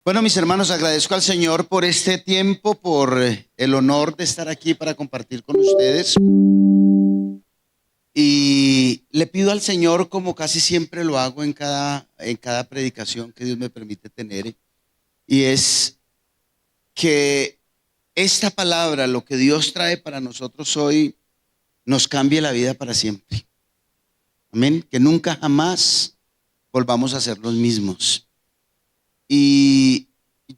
Bueno, mis hermanos, agradezco al Señor por este tiempo, por el honor de estar aquí para compartir con ustedes. Y le pido al Señor, como casi siempre lo hago en cada predicación que Dios me permite tener, y es que esta palabra, lo que Dios trae para nosotros hoy, nos cambie la vida para siempre. Amén. Que nunca jamás volvamos a ser los mismos. Y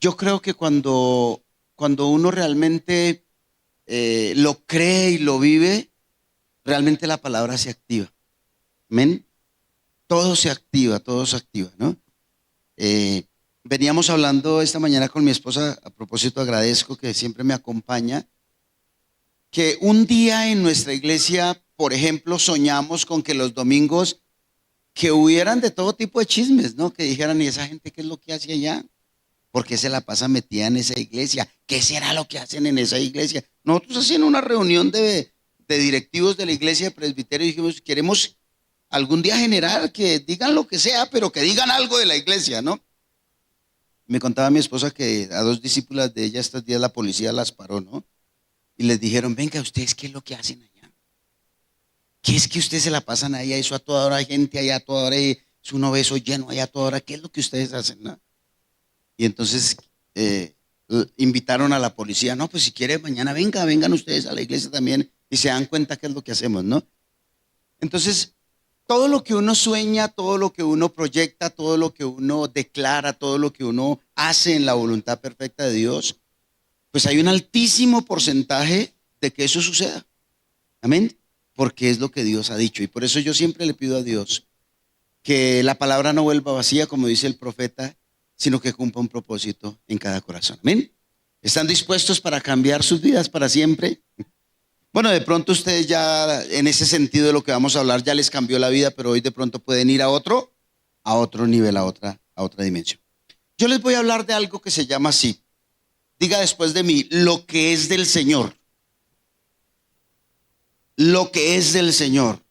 yo creo que cuando uno realmente lo cree y lo vive, realmente la palabra se activa. Amén. Todo se activa, ¿no? Eh, Veníamos hablando esta mañana con mi esposa, a propósito, agradezco que siempre me acompaña, que un día en nuestra iglesia, por ejemplo, soñamos con que los domingos que hubieran de todo tipo de chismes, ¿no? Que dijeran, ¿y esa gente qué es lo que hace allá? ¿Por qué se la pasa metida en esa iglesia? ¿Qué será lo que hacen en esa iglesia? Nosotros haciendo una reunión de directivos de la iglesia de presbiterio dijimos, queremos algún día generar que digan lo que sea, pero que digan algo de la iglesia, ¿no? Me contaba mi esposa que a dos discípulas de ella estos días la policía las paró, ¿no? Y les dijeron, venga, ¿ustedes qué es lo que hacen allá? ¿Qué es que ustedes se la pasan ahí? Eso a toda hora hay gente allá, a toda hora es un obeso lleno allá a toda hora. ¿Qué es lo que ustedes hacen, no? Y entonces invitaron a la policía, no, pues si quiere mañana vengan ustedes a la iglesia también y se dan cuenta qué es lo que hacemos, ¿no? Entonces, todo lo que uno sueña, todo lo que uno proyecta, todo lo que uno declara, todo lo que uno hace en la voluntad perfecta de Dios, pues hay un altísimo porcentaje de que eso suceda. Amén. Porque es lo que Dios ha dicho. Y por eso yo siempre le pido a Dios que la palabra no vuelva vacía, como dice el profeta, sino que cumpla un propósito en cada corazón. Amén. ¿Están dispuestos para cambiar sus vidas para siempre? Bueno, de pronto ustedes ya en ese sentido de lo que vamos a hablar ya les cambió la vida, pero hoy de pronto pueden ir a otro nivel, a otra dimensión. Yo les voy a hablar de algo que se llama así. Diga después de mí, lo que es del Señor. Lo que es del Señor.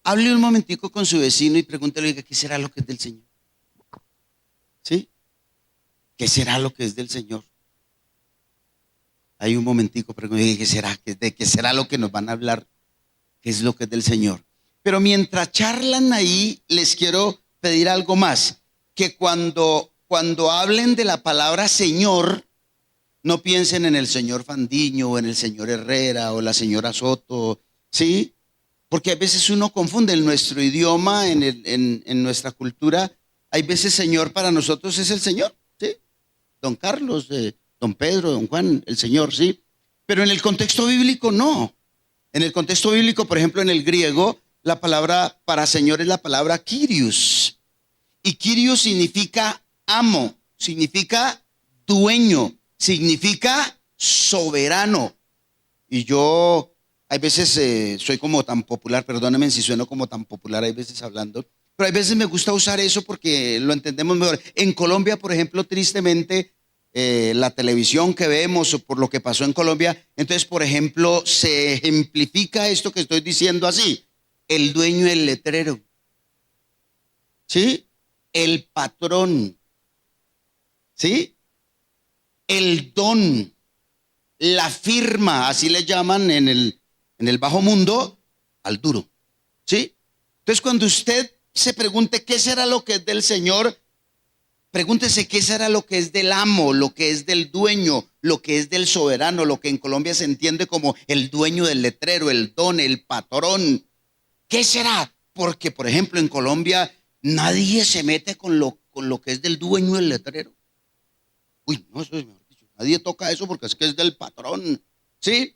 Hable un momentico con su vecino y pregúntele, ¿qué será lo que es del Señor? ¿Sí? ¿Qué será lo que es del Señor? Hay un momentico, pregúntele, ¿de qué será lo que nos van a hablar? ¿Qué es lo que es del Señor? Pero mientras charlan ahí, les quiero pedir algo más. Que cuando hablen de la palabra Señor, no piensen en el señor Fandiño o en el señor Herrera o la señora Soto, ¿sí? Porque a veces uno confunde en nuestro idioma, en nuestra cultura. Hay veces Señor para nosotros es el Señor, ¿sí? Don Carlos, don Pedro, don Juan, el Señor, ¿sí? Pero en el contexto bíblico no. En el contexto bíblico, por ejemplo, en el griego, la palabra para Señor es la palabra Kyrios. Y Kyrios significa amo, significa dueño, significa soberano. Y yo hay veces soy como tan popular, perdónenme si sueno como tan popular, hay veces hablando, pero hay veces me gusta usar eso porque lo entendemos mejor. En Colombia, por ejemplo, tristemente, la televisión que vemos o por lo que pasó en Colombia, entonces, por ejemplo, se ejemplifica esto que estoy diciendo así: el dueño del letrero, ¿sí? El patrón, ¿sí? El don, la firma, así le llaman en el bajo mundo al duro, ¿sí? Entonces, cuando usted se pregunte qué será lo que es del Señor, pregúntese qué será lo que es del amo, lo que es del dueño, lo que es del soberano, lo que en Colombia se entiende como el dueño del letrero, el don, el patrón. ¿Qué será? Porque, por ejemplo, en Colombia nadie se mete con lo que es del dueño del letrero. Uy, no, eso es mejor dicho. Nadie toca eso porque es que es del patrón, ¿sí?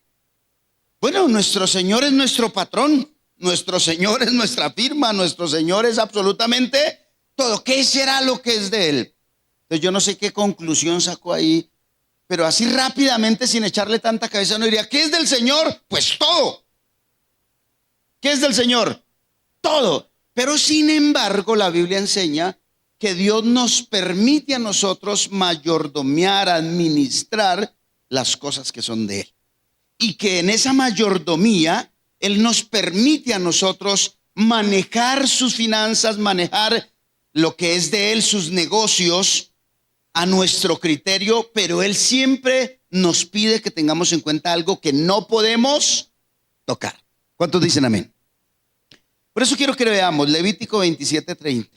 Bueno, nuestro Señor es nuestro patrón, nuestro Señor es nuestra firma, nuestro Señor es absolutamente todo. ¿Qué será lo que es de Él? Entonces yo no sé qué conclusión sacó ahí, pero así rápidamente, sin echarle tanta cabeza, no diría, ¿qué es del Señor? Pues todo. ¿Qué es del Señor? Todo. Pero sin embargo, la Biblia enseña que Dios nos permite a nosotros mayordomear, administrar las cosas que son de Él. Y que en esa mayordomía, Él nos permite a nosotros manejar sus finanzas, manejar lo que es de Él, sus negocios, a nuestro criterio, pero Él siempre nos pide que tengamos en cuenta algo que no podemos tocar. ¿Cuántos dicen amén? Por eso quiero que veamos Levítico 27:30.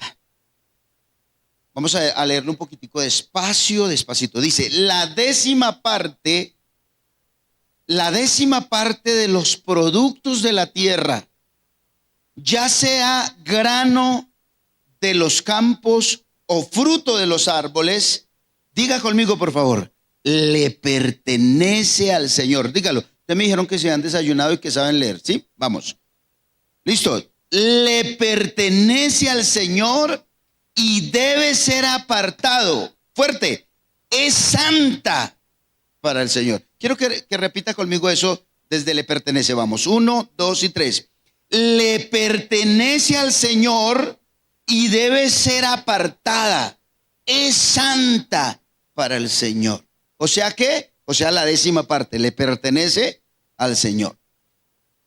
Vamos a leerlo un poquitico despacito. Dice, la décima parte de los productos de la tierra, ya sea grano de los campos o fruto de los árboles, diga conmigo por favor, le pertenece al Señor. Dígalo. Ustedes me dijeron que se han desayunado y que saben leer, ¿sí? Vamos. Listo. Le pertenece al Señor y debe ser apartado. Fuerte. Es santa para el Señor. Quiero que repita conmigo eso desde le pertenece. Vamos. 1, 2 y 3. Le pertenece al Señor y debe ser apartada. Es santa para el Señor. O sea que, la décima parte le pertenece al Señor.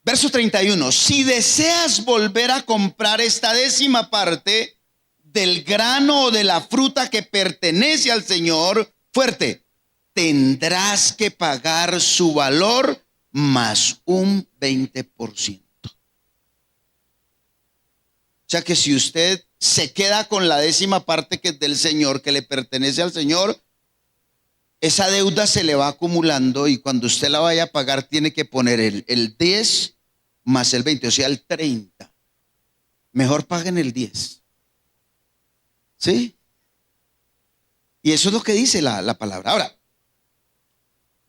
Verso 31. Si deseas volver a comprar esta décima parte del grano o de la fruta que pertenece al Señor, fuerte, tendrás que pagar su valor más un 20%. O sea que si usted se queda con la décima parte que es del Señor, que le pertenece al Señor, esa deuda se le va acumulando y cuando usted la vaya a pagar tiene que poner el 10 más el 20, o sea, el 30. Mejor paguen el 10. ¿Sí? Y eso es lo que dice la palabra. Ahora,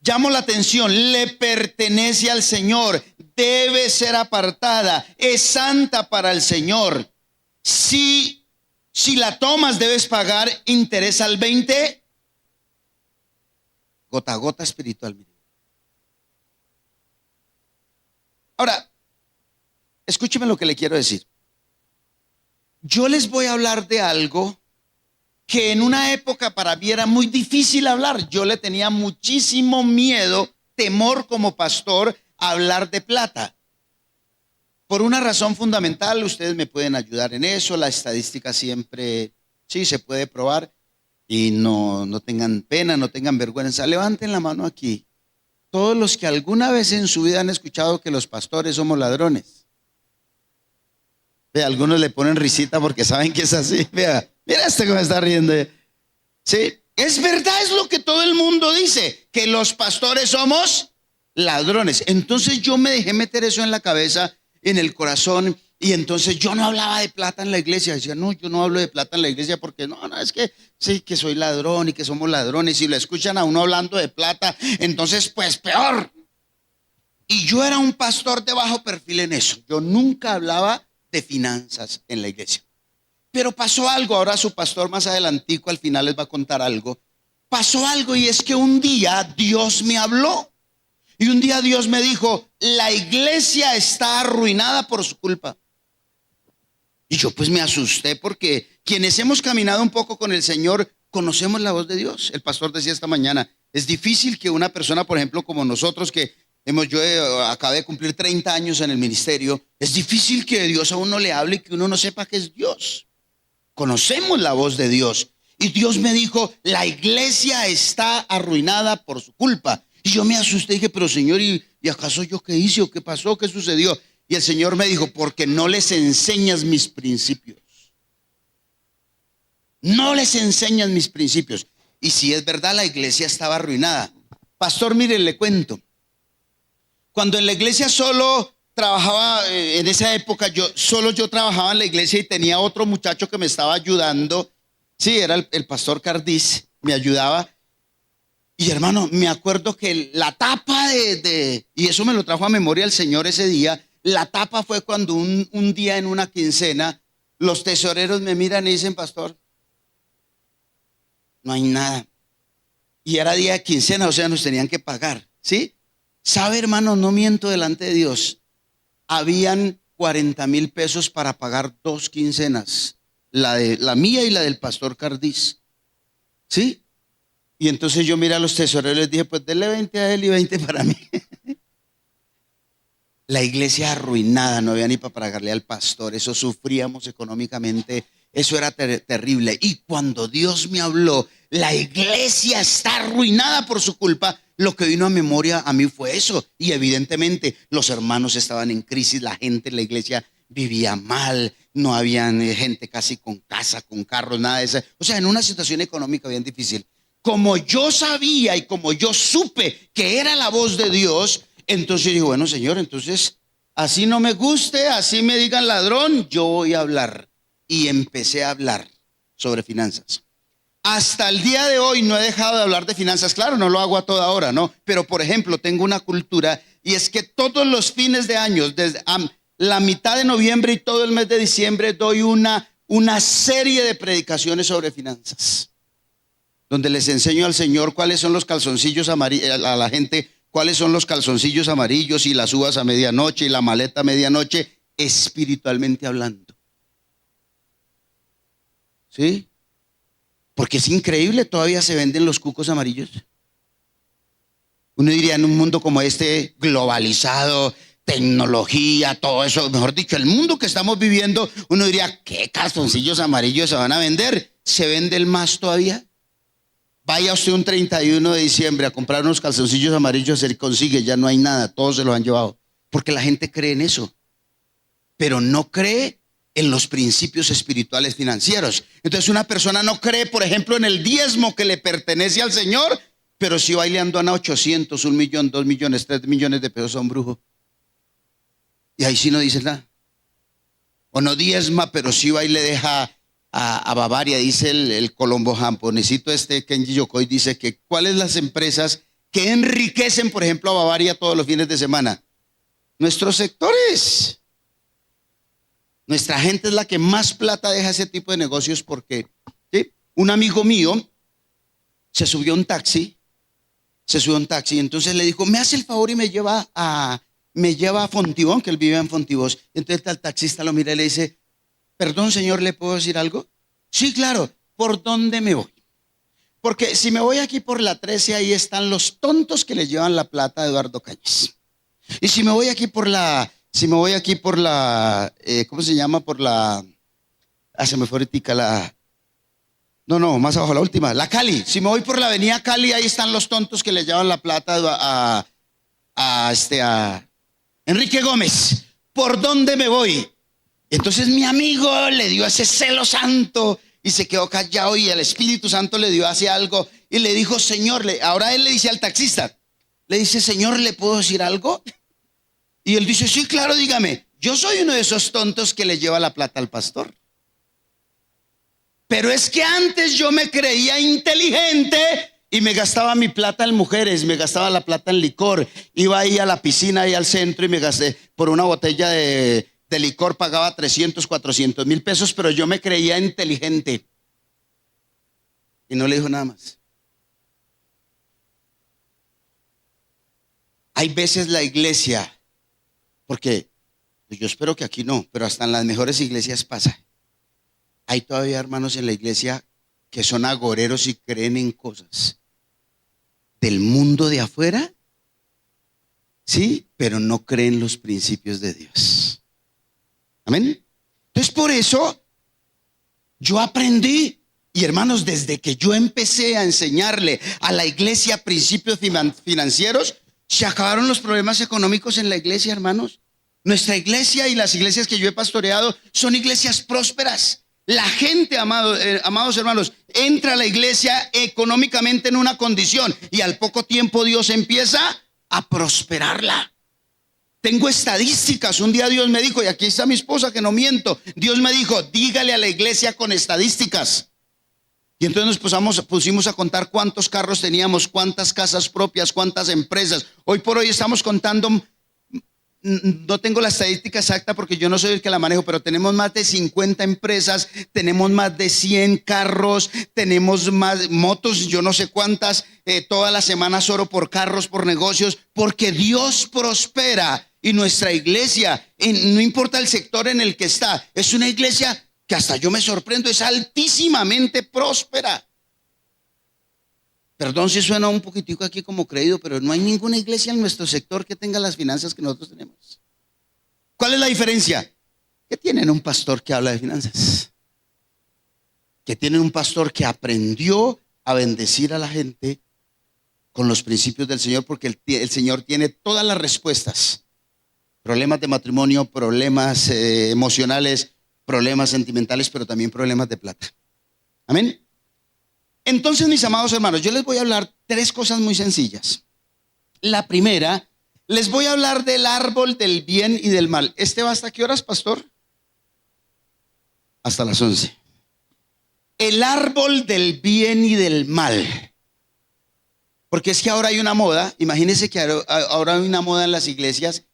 llamo la atención, le pertenece al Señor, debe ser apartada, es santa para el Señor. Si la tomas, debes pagar interés al 20%. Gota a gota espiritual. Ahora, escúcheme lo que le quiero decir. Yo les voy a hablar de algo que en una época para mí era muy difícil hablar. Yo le tenía muchísimo miedo, temor como pastor a hablar de plata. Por una razón fundamental, ustedes me pueden ayudar en eso. La estadística siempre, sí, se puede probar. Y no tengan pena, no tengan vergüenza. Levanten la mano aquí. Todos los que alguna vez en su vida han escuchado que los pastores somos ladrones. Vea, algunos le ponen risita porque saben que es así. Vea, mira este que me está riendo. Sí, es verdad, es lo que todo el mundo dice, que los pastores somos ladrones. Entonces yo me dejé meter eso en la cabeza, en el corazón. Y entonces yo no hablaba de plata en la iglesia. Decía, no, yo no hablo de plata en la iglesia porque no, es que sí, que soy ladrón y que somos ladrones. Si lo escuchan a uno hablando de plata, entonces pues peor. Y yo era un pastor de bajo perfil en eso. Yo nunca hablaba de finanzas en la iglesia. Pero pasó algo, ahora su pastor más adelantico al final les va a contar algo. Pasó algo y es que un día Dios me habló. Y un día Dios me dijo, la iglesia está arruinada por su culpa. Y yo pues me asusté porque quienes hemos caminado un poco con el Señor conocemos la voz de Dios. El pastor decía esta mañana, es difícil que una persona, por ejemplo, como nosotros acabé de cumplir 30 años en el ministerio, es difícil que Dios a uno le hable y que uno no sepa que es Dios. Conocemos la voz de Dios. Y Dios me dijo, la iglesia está arruinada por su culpa. Y yo me asusté y dije, pero Señor, ¿y acaso yo qué hice o qué pasó? ¿Qué sucedió? Y el Señor me dijo, porque no les enseñas mis principios. No les enseñas mis principios. Y si es verdad, la iglesia estaba arruinada. Pastor, mire, le cuento. Cuando en la iglesia solo trabajaba, en esa época yo trabajaba en la iglesia y tenía otro muchacho que me estaba ayudando. Sí, era el pastor Cardiz, me ayudaba. Y hermano, me acuerdo que la tapa y eso me lo trajo a memoria el Señor ese día. La tapa fue cuando un día en una quincena, los tesoreros me miran y dicen, pastor, no hay nada. Y era día de quincena, o sea, nos tenían que pagar, ¿sí? ¿Sabe, hermano? No miento delante de Dios. Habían 40,000 pesos para pagar 2 quincenas. La mía y la del pastor Cardiz, ¿sí? Y entonces yo miré a los tesoreros y les dije, pues denle 20 a él y 20 para mí. La iglesia arruinada, no había ni para pagarle al pastor, eso sufríamos económicamente, eso era terrible. Y cuando Dios me habló, la iglesia está arruinada por su culpa, lo que vino a memoria a mí fue eso. Y evidentemente los hermanos estaban en crisis, la gente en la iglesia vivía mal, no había gente casi con casa, con carros, nada de eso. O sea, en una situación económica bien difícil. Como yo sabía y como yo supe que era la voz de Dios, entonces dije, bueno, Señor, entonces así no me guste, así me digan ladrón, yo voy a hablar. Y empecé a hablar sobre finanzas. Hasta el día de hoy no he dejado de hablar de finanzas. Claro, no lo hago a toda hora, ¿no? Pero, por ejemplo, tengo una cultura y es que todos los fines de año, desde la mitad de noviembre y todo el mes de diciembre, doy una serie de predicaciones sobre finanzas, donde les enseño al Señor cuáles son los calzoncillos amarillos, a la gente, cuáles son los calzoncillos amarillos y las uvas a medianoche y la maleta a medianoche, espiritualmente hablando. ¿Sí? Porque es increíble, todavía se venden los cucos amarillos. Uno diría, en un mundo como este, globalizado, tecnología, todo eso, mejor dicho, el mundo que estamos viviendo, uno diría, ¿qué calzoncillos amarillos se van a vender? ¿Se vende el más todavía? Vaya usted un 31 de diciembre a comprar unos calzoncillos amarillos, se consigue, ya no hay nada, todos se los han llevado. Porque la gente cree en eso, pero no cree en los principios espirituales financieros. Entonces una persona no cree, por ejemplo, en el diezmo que le pertenece al Señor, pero si va y le andan a 800, 1 millón, 2 millones, 3 millones de pesos a un brujo. Y ahí sí no dice nada. O no diezma, pero sí va y le deja a Bavaria, dice el colombo japonesito Kenji Yokoi, dice que cuáles las empresas que enriquecen, por ejemplo, a Bavaria todos los fines de semana. Nuestros sectores. Nuestra gente es la que más plata deja ese tipo de negocios porque ¿sí? Un amigo mío se subió a un taxi, y entonces le dijo, me hace el favor y me lleva a Fontibón, que él vive en Fontibón. Entonces el taxista lo mira y le dice, perdón señor, ¿le puedo decir algo? Sí, claro, ¿por dónde me voy? Porque si me voy aquí por la 13, ahí están los tontos que le llevan la plata a Eduardo Cañas. Y si me voy aquí por la, ¿cómo se llama? Se me fue ahorita más abajo, la última, la Cali. Si me voy por la avenida Cali, ahí están los tontos que le llevan la plata a Enrique Gómez. ¿Por dónde me voy? Entonces mi amigo le dio ese celo santo y se quedó callado y el Espíritu Santo le dio hacia algo y le dijo, Señor, ahora él le dice al taxista, le dice, Señor, ¿le puedo decir algo? Y él dice, sí, claro, dígame, yo soy uno de esos tontos que le lleva la plata al pastor. Pero es que antes yo me creía inteligente y me gastaba mi plata en mujeres, me gastaba la plata en licor. Iba ahí a la piscina, ahí al centro y me gasté por una botella de licor, pagaba 300, 400 mil pesos, pero yo me creía inteligente. Y no le dijo nada más. Hay veces la iglesia, porque yo espero que aquí no, pero hasta en las mejores iglesias pasa. Hay todavía hermanos en la iglesia que son agoreros y creen en cosas del mundo de afuera, sí, pero no creen los principios de Dios. Amén. Entonces por eso yo aprendí, y hermanos, desde que yo empecé a enseñarle a la iglesia principios financieros, se acabaron los problemas económicos en la iglesia, hermanos. Nuestra iglesia y las iglesias que yo he pastoreado son iglesias prósperas. La gente, amados hermanos, entra a la iglesia económicamente en una condición y al poco tiempo Dios empieza a prosperarla. Tengo estadísticas. Un día Dios me dijo, y aquí está mi esposa que no miento, Dios me dijo, dígale a la iglesia con estadísticas. Y entonces nos pusimos a contar cuántos carros teníamos, cuántas casas propias, cuántas empresas. Hoy por hoy estamos contando, no tengo la estadística exacta porque yo no soy el que la manejo, pero tenemos más de 50 empresas, tenemos más de 100 carros, tenemos más motos, yo no sé cuántas. Todas las semanas oro por carros, por negocios, porque Dios prospera. Y nuestra iglesia, no importa el sector en el que está, es una iglesia que hasta yo me sorprendo, es altísimamente próspera. Perdón si suena un poquitico aquí como creído, pero no hay ninguna iglesia en nuestro sector que tenga las finanzas que nosotros tenemos. ¿Cuál es la diferencia? Que tienen un pastor que habla de finanzas, que tienen un pastor que aprendió a bendecir a la gente con los principios del Señor, porque el Señor tiene todas las respuestas. Problemas de matrimonio, problemas emocionales, problemas sentimentales, pero también problemas de plata. Amén. Entonces, mis amados hermanos, yo les voy a hablar tres cosas muy sencillas. La primera, les voy a hablar del árbol del bien y del mal. ¿Este va hasta qué horas, pastor? Hasta las 11. El árbol del bien y del mal. Porque es que ahora hay una moda, imagínense que ahora hay una moda en las iglesias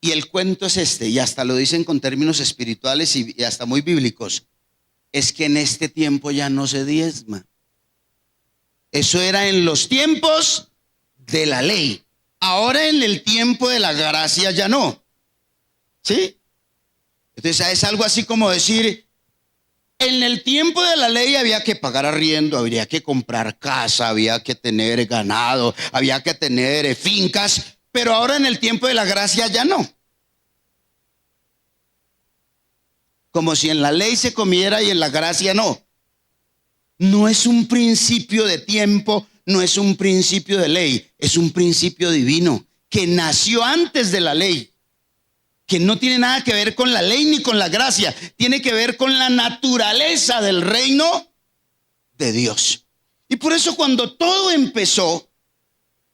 y el cuento es este, y hasta lo dicen con términos espirituales y hasta muy bíblicos. Es que en este tiempo ya no se diezma. Eso era en los tiempos de la ley. Ahora en el tiempo de la gracia ya no. ¿Sí? Entonces es algo así como decir, en el tiempo de la ley había que pagar arriendo, había que comprar casa, había que tener ganado, había que tener fincas, pero ahora en el tiempo de la gracia ya no. Como si en la ley se comiera y en la gracia no. No es un principio de tiempo, no es un principio de ley, es un principio divino que nació antes de la ley, que no tiene nada que ver con la ley ni con la gracia, tiene que ver con la naturaleza del reino de Dios. Y por eso cuando todo empezó,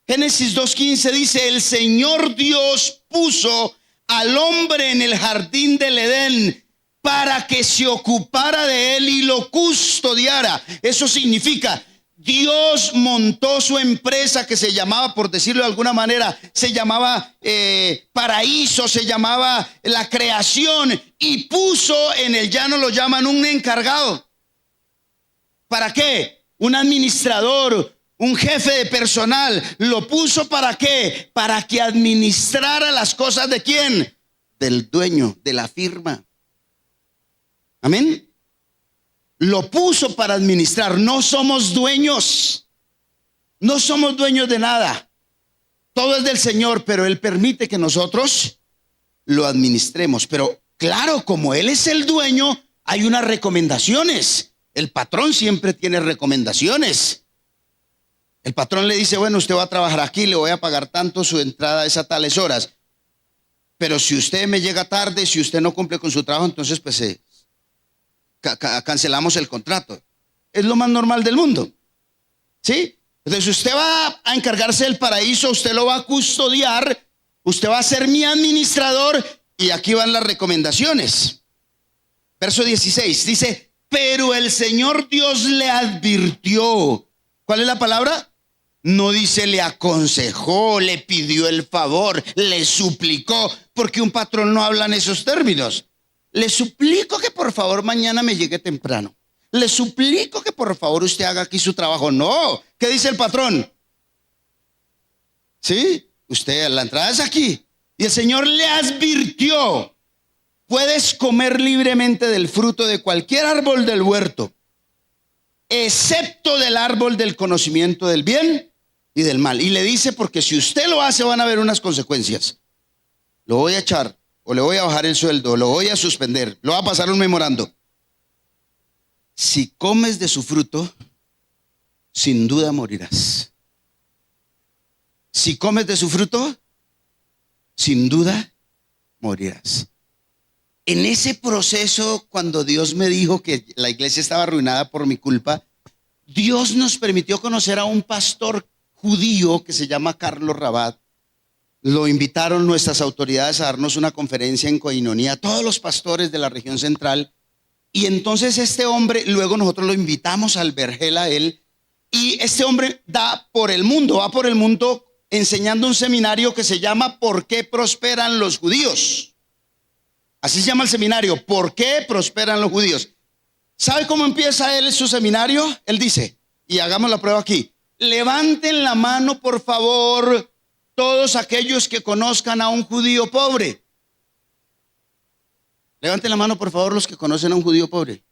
Génesis 2:15 dice, el Señor Dios puso al hombre en el jardín del Edén para que se ocupara de él y lo custodiara. Eso significa, Dios montó su empresa que se llamaba, por decirlo de alguna manera, se llamaba paraíso, se llamaba la creación, y puso en el llano, lo llaman un encargado. ¿Para qué? Un administrador, un jefe de personal. ¿Lo puso para qué? Para que administrara las cosas ¿de quién? Del dueño, de la firma. Amén. Lo puso para administrar. No somos dueños. No somos dueños de nada. Todo es del Señor, pero Él permite que nosotros lo administremos. Pero claro, como Él es el dueño, hay unas recomendaciones. El patrón siempre tiene recomendaciones. El patrón le dice, bueno, usted va a trabajar aquí, le voy a pagar tanto, su entrada es a tales horas. Pero si usted me llega tarde, si usted no cumple con su trabajo, entonces pues cancelamos el contrato. Es lo más normal del mundo. ¿Sí? Entonces usted va a encargarse del paraíso, usted lo va a custodiar, usted va a ser mi administrador, y aquí van las recomendaciones. Verso 16 dice, pero el Señor Dios le advirtió. ¿Cuál es la palabra? No dice le aconsejó, le pidió el favor, le suplicó, porque un patrón no habla en esos términos. Le suplico que por favor mañana me llegue temprano. Le suplico que por favor usted haga aquí su trabajo. No, ¿qué dice el patrón? Sí, usted, la entrada es aquí. Y el Señor le advirtió, puedes comer libremente del fruto de cualquier árbol del huerto, excepto del árbol del conocimiento del bien y del mal. Y le dice, porque si usted lo hace van a haber unas consecuencias. Lo voy a echar, o le voy a bajar el sueldo, o lo voy a suspender, lo va a pasar un memorando. Si comes de su fruto, sin duda morirás. Si comes de su fruto, sin duda morirás. En ese proceso, cuando Dios me dijo que la iglesia estaba arruinada por mi culpa, Dios nos permitió conocer a un pastor judío que se llama Carlos Rabat. Lo invitaron nuestras autoridades a darnos una conferencia en Coinonía, todos los pastores de la región central. Y entonces este hombre, luego nosotros lo invitamos al Vergel a él, y este hombre va por el mundo enseñando un seminario que se llama ¿Por qué prosperan los judíos? Así se llama el seminario, ¿por qué prosperan los judíos? ¿Sabe cómo empieza él su seminario? Él dice, y hagamos la prueba aquí, levanten la mano por favor todos aquellos que conozcan a un judío pobre. Levanten la mano por favor los que conocen a un judío pobre.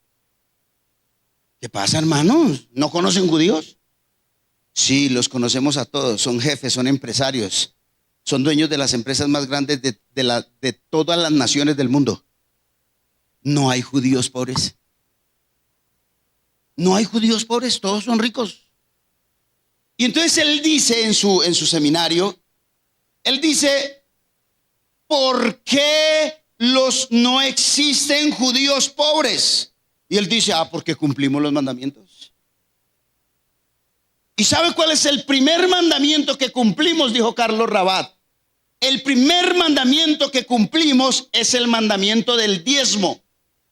¿Qué pasa, hermanos? ¿No conocen judíos? Sí, los conocemos a todos, son jefes, son empresarios, son dueños de las empresas más grandes de todas las naciones del mundo. No hay judíos pobres. No hay judíos pobres, todos son ricos. Y entonces él dice en su seminario, él dice, ¿por qué no existen judíos pobres? Y él dice, porque cumplimos los mandamientos. ¿Y sabe cuál es el primer mandamiento que cumplimos? Dijo Carlos Rabat. El primer mandamiento que cumplimos es el mandamiento del diezmo.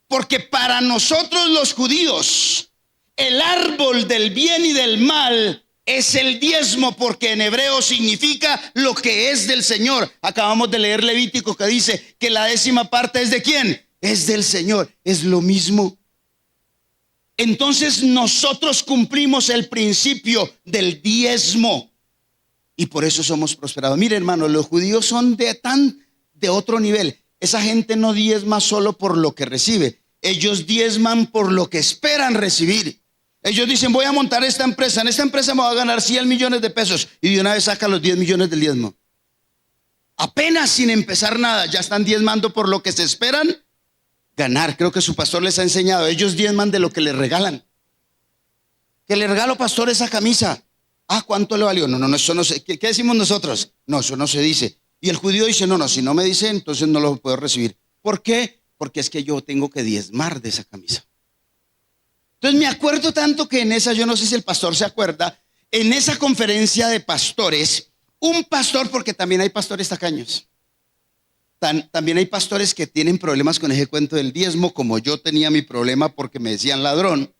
Porque para nosotros los judíos, el árbol del bien y del mal es el diezmo, porque en hebreo significa lo que es del Señor. Acabamos de leer Levítico que dice que la 10ª parte es ¿de quién? Es del Señor. Es lo mismo. Entonces nosotros cumplimos el principio del diezmo y por eso somos prosperados. Mire, hermano, los judíos son de otro nivel. Esa gente no diezma solo por lo que recibe, ellos diezman por lo que esperan recibir. Ellos dicen, voy a montar esta empresa, en esta empresa me voy a ganar 100 millones de pesos y de una vez saca los 10 millones del diezmo. Apenas sin empezar nada, ya están diezmando por lo que se esperan ganar. Creo que su pastor les ha enseñado, ellos diezman de lo que les regalan. Que le regalo, pastor, esa camisa. ¿Cuánto le valió? No, eso no sé. ¿Qué decimos nosotros? No, eso no se dice. Y el judío dice, no, si no me dice, entonces no lo puedo recibir. ¿Por qué? Porque es que yo tengo que diezmar de esa camisa. Entonces me acuerdo tanto que en esa, yo no sé si el pastor se acuerda, en esa conferencia de pastores, un pastor, porque también hay pastores tacaños. También hay pastores que tienen problemas con ese cuento del diezmo, como yo tenía mi problema porque me decían ladrón.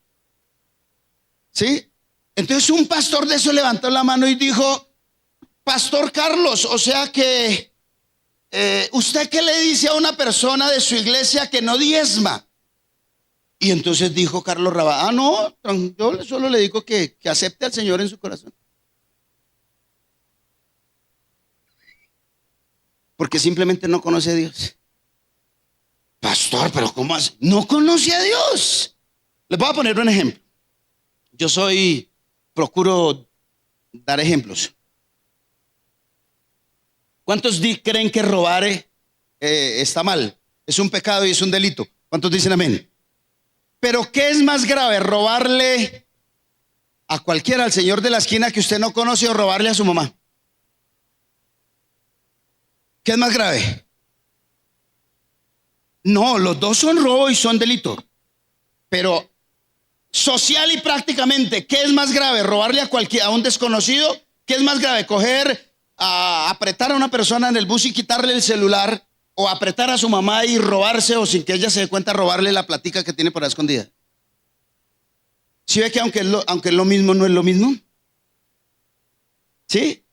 ¿Sí? Entonces un pastor de eso levantó la mano y dijo, Pastor Carlos, o sea que ¿usted qué le dice a una persona de su iglesia que no diezma? Y entonces dijo Carlos Rabat, no, yo solo le digo que acepte al Señor en su corazón. Porque simplemente no conoce a Dios. Pastor, pero ¿cómo hace? No conoce a Dios. Les voy a poner un ejemplo. Yo procuro dar ejemplos. ¿Cuántos creen que robar está mal? Es un pecado y es un delito. ¿Cuántos dicen amén? Pero ¿qué es más grave? ¿Robarle a cualquiera, al señor de la esquina que usted no conoce, o robarle a su mamá? ¿Qué es más grave? No, los dos son robo y son delito. Pero social y prácticamente, ¿qué es más grave? ¿Robarle a un desconocido? ¿Qué es más grave? ¿Apretar a una persona en el bus y quitarle el celular? ¿O apretar a su mamá y robarse, o sin que ella se dé cuenta, robarle la platica que tiene por ahí escondida? ¿Sí ve que aunque es lo mismo, no es lo mismo? ¿Sí?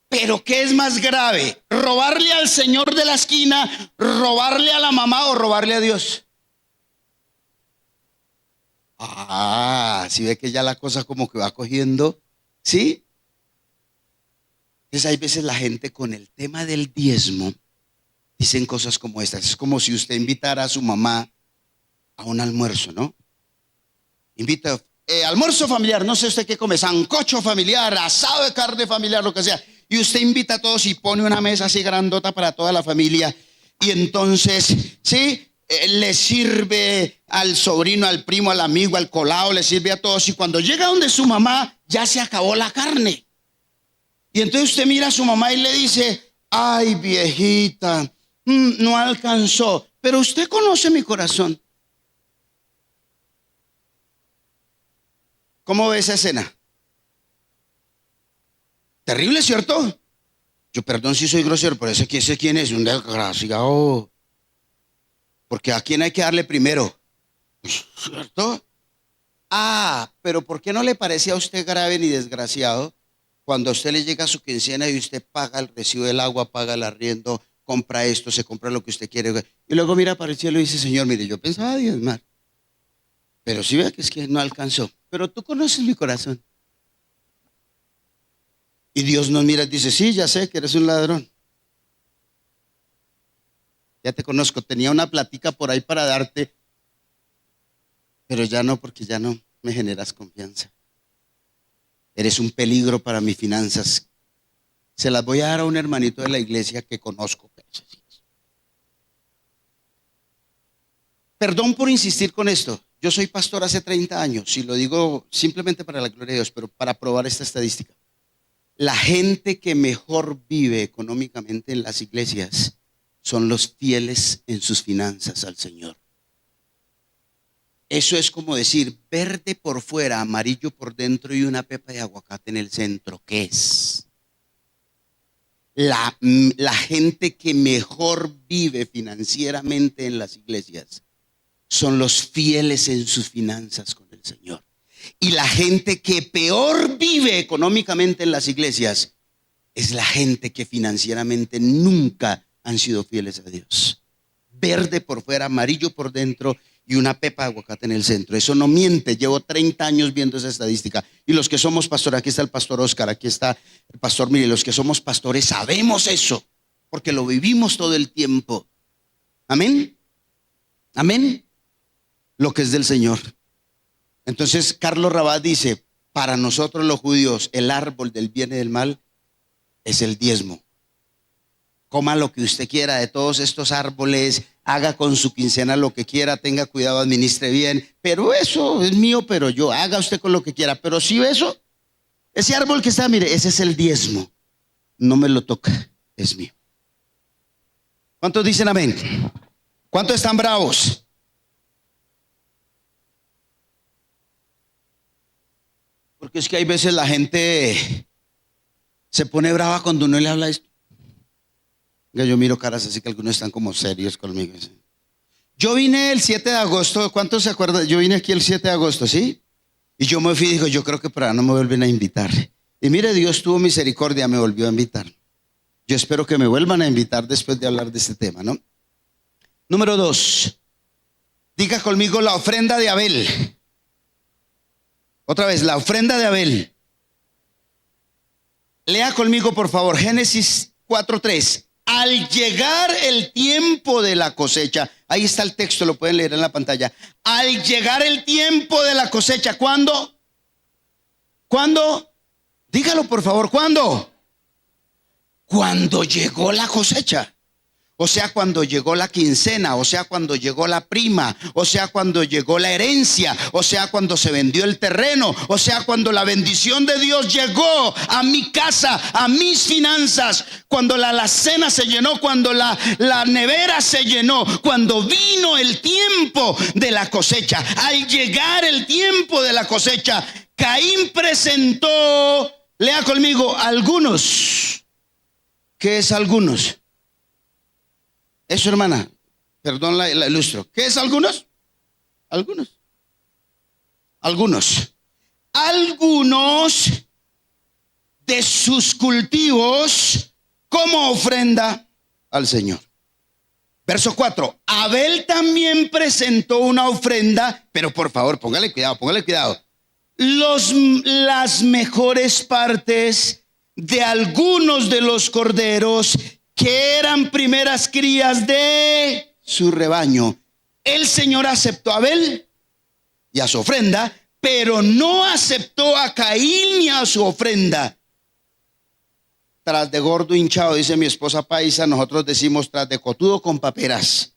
Pero ¿qué es más grave? ¿Robarle al señor de la esquina, robarle a la mamá o robarle a Dios? ¿Sí ve que ya la cosa como que va cogiendo? ¿Sí? Entonces hay veces la gente con el tema del diezmo dicen cosas como estas. Es como si usted invitara a su mamá a un almuerzo, ¿no? Invita, almuerzo familiar, no sé usted qué come, sancocho familiar, asado de carne familiar, lo que sea. Y usted invita a todos y pone una mesa así grandota para toda la familia. Y entonces, ¿sí? Le sirve al sobrino, al primo, al amigo, al colado, le sirve a todos. Y cuando llega donde su mamá, ya se acabó la carne. Y entonces usted mira a su mamá y le dice, ay, viejita, no alcanzó. Pero usted conoce mi corazón. ¿Cómo ve esa escena? Terrible, ¿cierto? Yo perdón si soy grosero, pero ese quién es, un desgraciado. Porque a quién hay que darle primero, ¿cierto? Pero ¿por qué no le parece a usted grave ni desgraciado cuando a usted le llega su quincena y usted paga el recibo del agua, paga el arriendo, compra esto, se compra lo que usted quiere, y luego mira para el cielo y dice, Señor, mire, yo pensaba diezmar, pero sí vea que es que no alcanzó, pero tú conoces mi corazón? Y Dios nos mira y dice, sí, ya sé que eres un ladrón. Ya te conozco, tenía una platica por ahí para darte, pero ya no, porque ya no me generas confianza. Eres un peligro para mis finanzas. Se las voy a dar a un hermanito de la iglesia que conozco. Perdón por insistir con esto. Yo soy pastor hace 30 años y lo digo simplemente para la gloria de Dios, pero para probar esta estadística. La gente que mejor vive económicamente en las iglesias son los fieles en sus finanzas al Señor. Eso es como decir verde por fuera, amarillo por dentro y una pepa de aguacate en el centro. ¿Qué es? La gente que mejor vive financieramente en las iglesias son los fieles en sus finanzas con el Señor. Y la gente que peor vive económicamente en las iglesias es la gente que financieramente nunca han sido fieles a Dios. Verde por fuera, amarillo por dentro y una pepa de aguacate en el centro. Eso no miente. Llevo 30 años viendo esa estadística. Y los que somos pastores, aquí está el pastor Oscar, aquí está el pastor Mire, los que somos pastores sabemos eso, porque lo vivimos todo el tiempo. Amén. Amén. Lo que es del Señor. Entonces Carlos Rabat dice, para nosotros los judíos el árbol del bien y del mal es el diezmo. Coma lo que usted quiera de todos estos árboles, haga con su quincena lo que quiera, tenga cuidado, administre bien, pero eso es mío, pero yo, haga usted con lo que quiera, pero si eso, ese árbol que está, mire, ese es el diezmo, no me lo toca, es mío. ¿Cuántos dicen amén? ¿Cuántos están bravos? Porque es que hay veces la gente se pone brava cuando uno le habla esto. Yo miro caras así que algunos están como serios conmigo. Yo vine el 7 de agosto, ¿cuántos se acuerdan? Yo vine aquí el 7 de agosto, ¿sí? Y yo me fui y dijo, yo creo que para no me vuelven a invitar. Y mire, Dios tuvo misericordia, me volvió a invitar. Yo espero que me vuelvan a invitar después de hablar de este tema, ¿no? Número 2, diga conmigo la ofrenda de Abel. Otra vez, la ofrenda de Abel. Lea conmigo, por favor, Génesis 4:3. Al llegar el tiempo de la cosecha, ahí está el texto, lo pueden leer en la pantalla. Al llegar el tiempo de la cosecha, ¿cuándo? ¿Cuándo? Dígalo, por favor, ¿cuándo? Cuando llegó la cosecha. O sea, cuando llegó la quincena, o sea, cuando llegó la prima, o sea, cuando llegó la herencia, o sea, cuando se vendió el terreno, o sea, cuando la bendición de Dios llegó a mi casa, a mis finanzas, cuando la alacena se llenó, cuando la nevera se llenó, cuando vino el tiempo de la cosecha. Al llegar el tiempo de la cosecha, Caín presentó, lea conmigo, algunos. ¿Qué es algunos? Eso, hermana, perdón, la ilustro. ¿Qué es algunos? Algunos de sus cultivos como ofrenda al Señor. Verso 4. Abel también presentó una ofrenda, pero por favor, póngale cuidado. Las mejores partes de algunos de los corderos que eran primeras crías de su rebaño. El Señor aceptó a Abel y a su ofrenda, pero no aceptó a Caín ni a su ofrenda. Tras de gordo hinchado, dice mi esposa paisa, nosotros decimos tras de cotudo con paperas.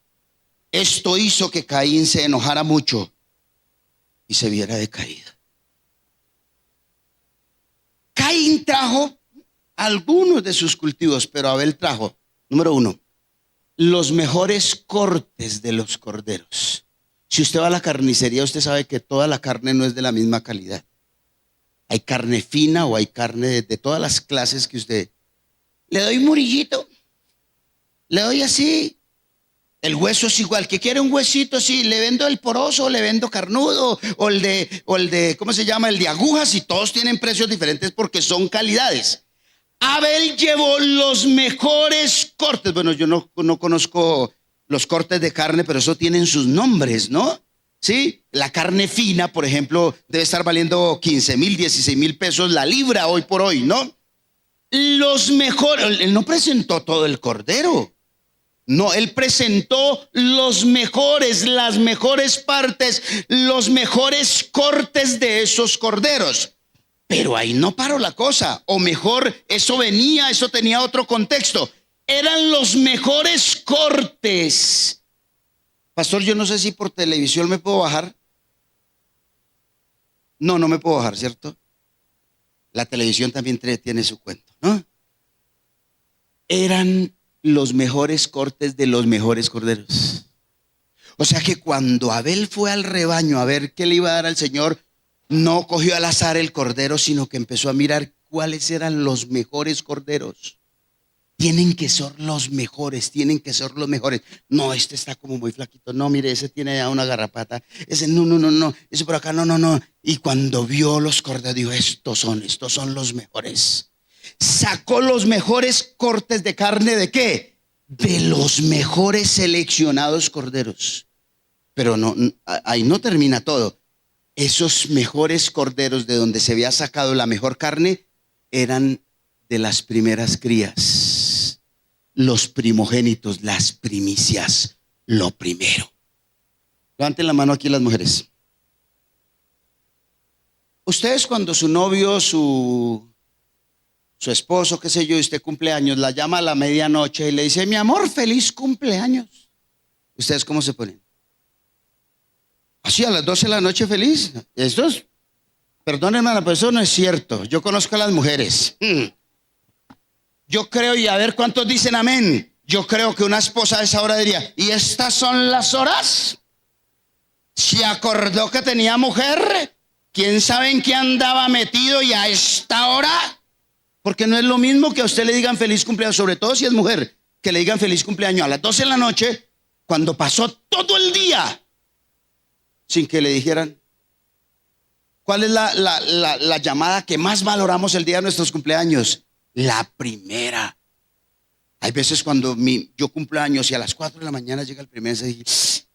Esto hizo que Caín se enojara mucho y se viera decaído. Caín trajo algunos de sus cultivos, pero Abel trajo, número 1, los mejores cortes de los corderos. Si usted va a la carnicería, usted sabe que toda la carne no es de la misma calidad. Hay carne fina o hay carne de todas las clases que usted. Le doy murillito, le doy así. El hueso es igual, que quiere un huesito, sí, le vendo el poroso, le vendo carnudo, o el de, ¿cómo se llama? El de agujas, y todos tienen precios diferentes porque son calidades. Abel llevó los mejores cortes. Bueno, yo no conozco los cortes de carne, pero eso tienen sus nombres, ¿no? Sí, la carne fina, por ejemplo, debe estar valiendo 15,000, 16,000 pesos la libra hoy por hoy, ¿no? Los mejores, él no presentó todo el cordero. No, él presentó los mejores, las mejores partes, los mejores cortes de esos corderos. Pero ahí no paró la cosa, o mejor, eso tenía otro contexto. Eran los mejores cortes. Pastor, yo no sé si por televisión me puedo bajar. No, no me puedo bajar, ¿cierto? La televisión también tiene su cuento, ¿no? Eran los mejores cortes de los mejores corderos. O sea que cuando Abel fue al rebaño a ver qué le iba a dar al Señor, no cogió al azar el cordero, sino que empezó a mirar cuáles eran los mejores corderos. Tienen que ser los mejores, tienen que ser los mejores. No, este está como muy flaquito. No, mire, ese tiene ya una garrapata. Ese no. Ese por acá, no. Y cuando vio los corderos, dijo, estos son los mejores. Sacó los mejores cortes de carne, ¿de qué? De los mejores seleccionados corderos. Pero no, ahí no termina todo. Esos mejores corderos de donde se había sacado la mejor carne eran de las primeras crías, los primogénitos, las primicias, lo primero. Levanten la mano aquí las mujeres. Ustedes cuando su novio, su esposo, qué sé yo, y usted cumpleaños, la llama a la medianoche y le dice, mi amor, feliz cumpleaños. ¿Ustedes cómo se ponen? Así a las 12 de la noche feliz. Esto es, perdón hermana, pero eso no es cierto. Yo conozco a las mujeres. Yo creo, y a ver cuántos dicen amén. Yo creo que una esposa a esa hora diría, ¿y estas son las horas? ¿Se acordó que tenía mujer? ¿Quién sabe en qué andaba metido y a esta hora? Porque no es lo mismo que a usted le digan feliz cumpleaños, sobre todo si es mujer, que le digan feliz cumpleaños a las 12 de la noche, cuando pasó todo el día sin que le dijeran. ¿Cuál es la llamada que más valoramos el día de nuestros cumpleaños? La primera. Hay veces cuando yo cumplo años y a las 4 de la mañana llega el primer mensaje, y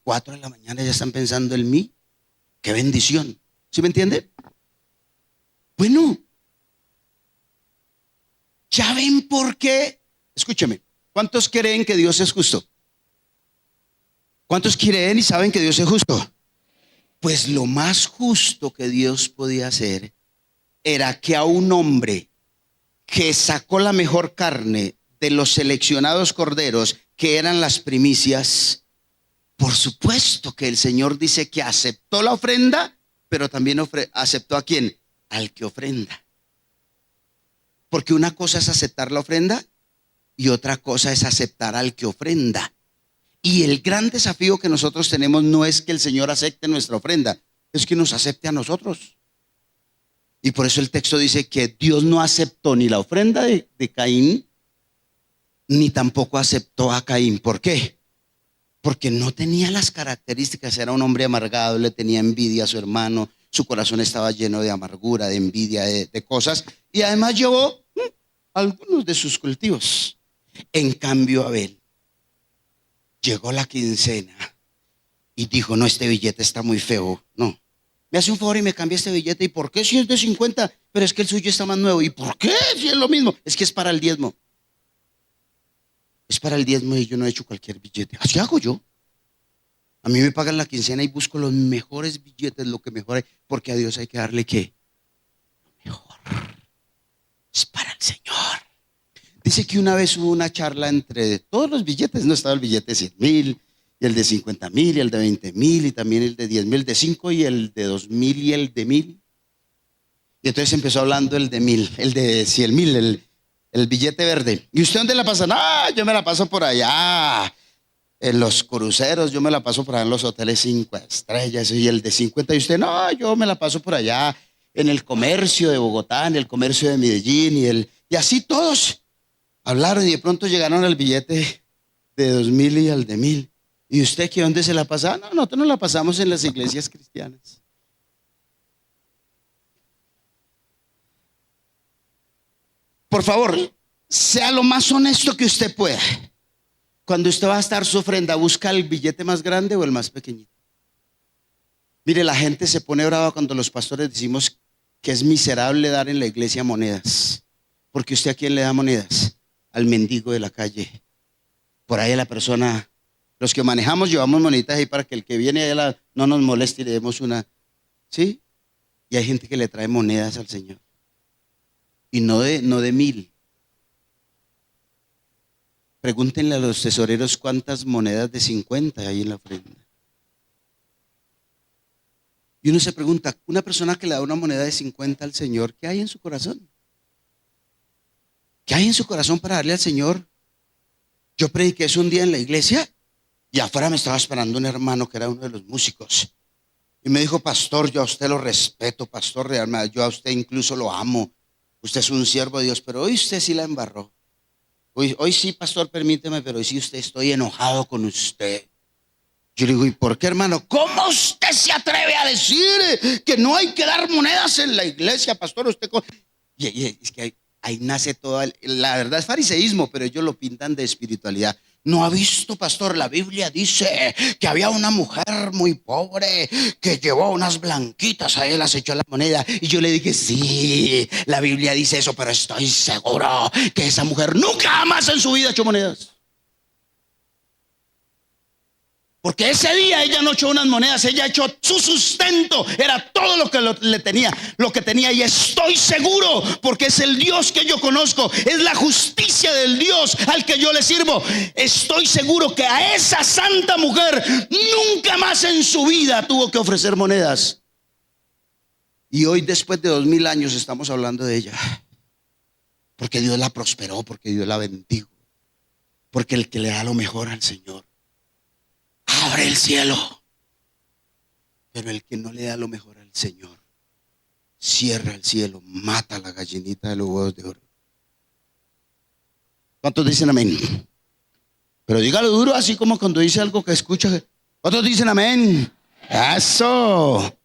4 de la mañana ya están pensando en mí. ¡Qué bendición! ¿Sí me entiende? Bueno, ¿ya ven por qué? Escúcheme, ¿cuántos creen que Dios es justo? ¿Cuántos creen y saben que Dios es justo? Pues lo más justo que Dios podía hacer era que a un hombre que sacó la mejor carne de los seleccionados corderos, que eran las primicias, por supuesto que el Señor dice que aceptó la ofrenda, pero también aceptó ¿a quién? Al que ofrenda. Porque una cosa es aceptar la ofrenda y otra cosa es aceptar al que ofrenda. Y el gran desafío que nosotros tenemos no es que el Señor acepte nuestra ofrenda, es que nos acepte a nosotros. Y por eso el texto dice que Dios no aceptó ni la ofrenda de Caín, ni tampoco aceptó a Caín. ¿Por qué? Porque no tenía las características, era un hombre amargado, le tenía envidia a su hermano, su corazón estaba lleno de amargura, de envidia, de cosas, y además llevó algunos de sus cultivos. En cambio, Abel llegó la quincena y dijo, no, este billete está muy feo, no. Me hace un favor y me cambia este billete. ¿Y por qué si es de 50? Pero es que el suyo está más nuevo. ¿Y por qué si es lo mismo? Es que es para el diezmo. Es para el diezmo y yo no he hecho cualquier billete. Así hago yo. A mí me pagan la quincena y busco los mejores billetes, lo que mejor hay, porque a Dios hay que darle ¿qué? Lo mejor. Es para el Señor. Dice que una vez hubo una charla entre todos los billetes, no estaba el billete de 100,000, y el de 50,000, y el de 20,000, y también el de 10,000, el de 5, y el de 2,000, y el de 1,000. Y entonces empezó hablando el de 1,000, el de 100,000, el billete verde. ¿Y usted dónde la pasa? No, yo me la paso por allá, en los cruceros, yo me la paso por allá en los hoteles 5 estrellas. Y el de 50, y usted, no, yo me la paso por allá en el comercio de Bogotá, en el comercio de Medellín, y así todos hablaron y de pronto llegaron al billete de 2,000 y al de 1,000. ¿Y usted qué dónde se la pasaba? No, nosotros nos la pasamos en las iglesias cristianas. Por favor, sea lo más honesto que usted pueda. Cuando usted va a estar su ofrenda, ¿busca el billete más grande o el más pequeñito? Mire, la gente se pone brava cuando los pastores decimos que es miserable dar en la iglesia monedas. Porque usted, ¿a quién le da monedas? Al mendigo de la calle. Por ahí la persona, los que manejamos llevamos moneditas ahí para que el que viene allá no nos moleste y le demos una. ¿Sí? Y hay gente que le trae monedas al Señor. Y no de 1,000. Pregúntenle a los tesoreros cuántas monedas de 50 hay en la ofrenda. Y uno se pregunta, una persona que le da una moneda de 50 al Señor, ¿qué hay en su corazón? ¿Qué hay en su corazón para darle al Señor? Yo prediqué eso un día en la iglesia y afuera me estaba esperando un hermano que era uno de los músicos. Y me dijo, pastor, yo a usted lo respeto, pastor, realmente, yo a usted incluso lo amo. Usted es un siervo de Dios, pero hoy usted sí la embarró. Hoy sí, pastor, permíteme, pero hoy sí estoy enojado con usted. Yo le digo, ¿y por qué, hermano? ¿Cómo usted se atreve a decir que no hay que dar monedas en la iglesia, pastor? Y es que ahí nace toda, la verdad es fariseísmo, pero ellos lo pintan de espiritualidad. ¿No ha visto, pastor? La Biblia dice que había una mujer muy pobre que llevó unas blanquitas, a él las echó la moneda. Y yo le dije, sí, la Biblia dice eso, pero estoy seguro que esa mujer nunca más en su vida echó monedas. Porque ese día ella no echó unas monedas, ella echó su sustento, era todo lo que lo que tenía. Y estoy seguro, porque es el Dios que yo conozco, es la justicia del Dios al que yo le sirvo. Estoy seguro que a esa santa mujer nunca más en su vida tuvo que ofrecer monedas. Y hoy, después de 2000 años, estamos hablando de ella. Porque Dios la prosperó, porque Dios la bendijo, porque el que le da lo mejor al Señor abre el cielo, pero el que no le da lo mejor al Señor cierra el cielo, mata a la gallinita de los huevos de oro. ¿Cuántos dicen amén? Pero dígalo duro, así como cuando dice algo que escucha. ¿Cuántos dicen amén? Eso.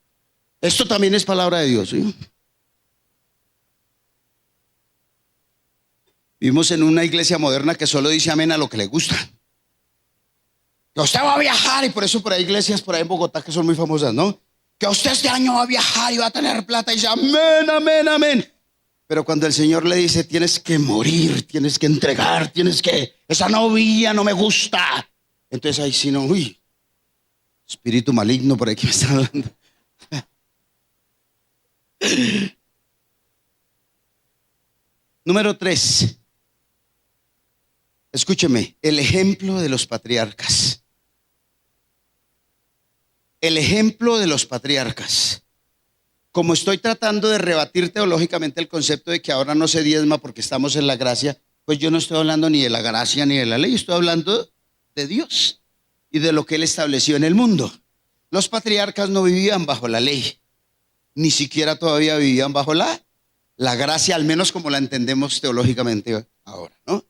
Esto también es palabra de Dios, ¿sí? Vivimos en una iglesia moderna que solo dice amén a lo que le gusta. Que usted va a viajar, y por eso por ahí iglesias por ahí en Bogotá que son muy famosas, ¿no? Que usted este año va a viajar y va a tener plata, y dice amén, amén, amén. Pero cuando el Señor le dice, tienes que morir, tienes que entregar, esa novia no me gusta, entonces ahí sí no, uy, espíritu maligno por ahí que me está hablando. Número 3. Escúcheme, el ejemplo de los patriarcas. El ejemplo de los patriarcas. Como estoy tratando de rebatir teológicamente el concepto de que ahora no se diezma porque estamos en la gracia, pues yo no estoy hablando ni de la gracia ni de la ley, estoy hablando de Dios y de lo que Él estableció en el mundo. Los patriarcas no vivían bajo la ley, ni siquiera todavía vivían bajo la gracia, al menos como la entendemos teológicamente ahora, ¿no?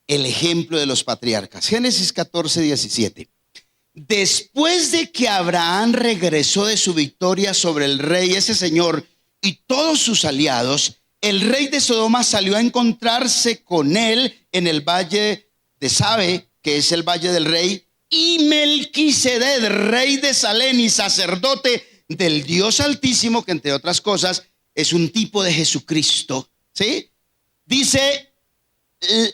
El ejemplo de los patriarcas. Génesis 14, 17. Después de que Abraham regresó de su victoria sobre el rey, ese señor, y todos sus aliados, el rey de Sodoma salió a encontrarse con él en el valle de Sabe, que es el valle del rey, y Melquisedec, rey de Salem y sacerdote del Dios Altísimo, que entre otras cosas es un tipo de Jesucristo, ¿sí? Dice,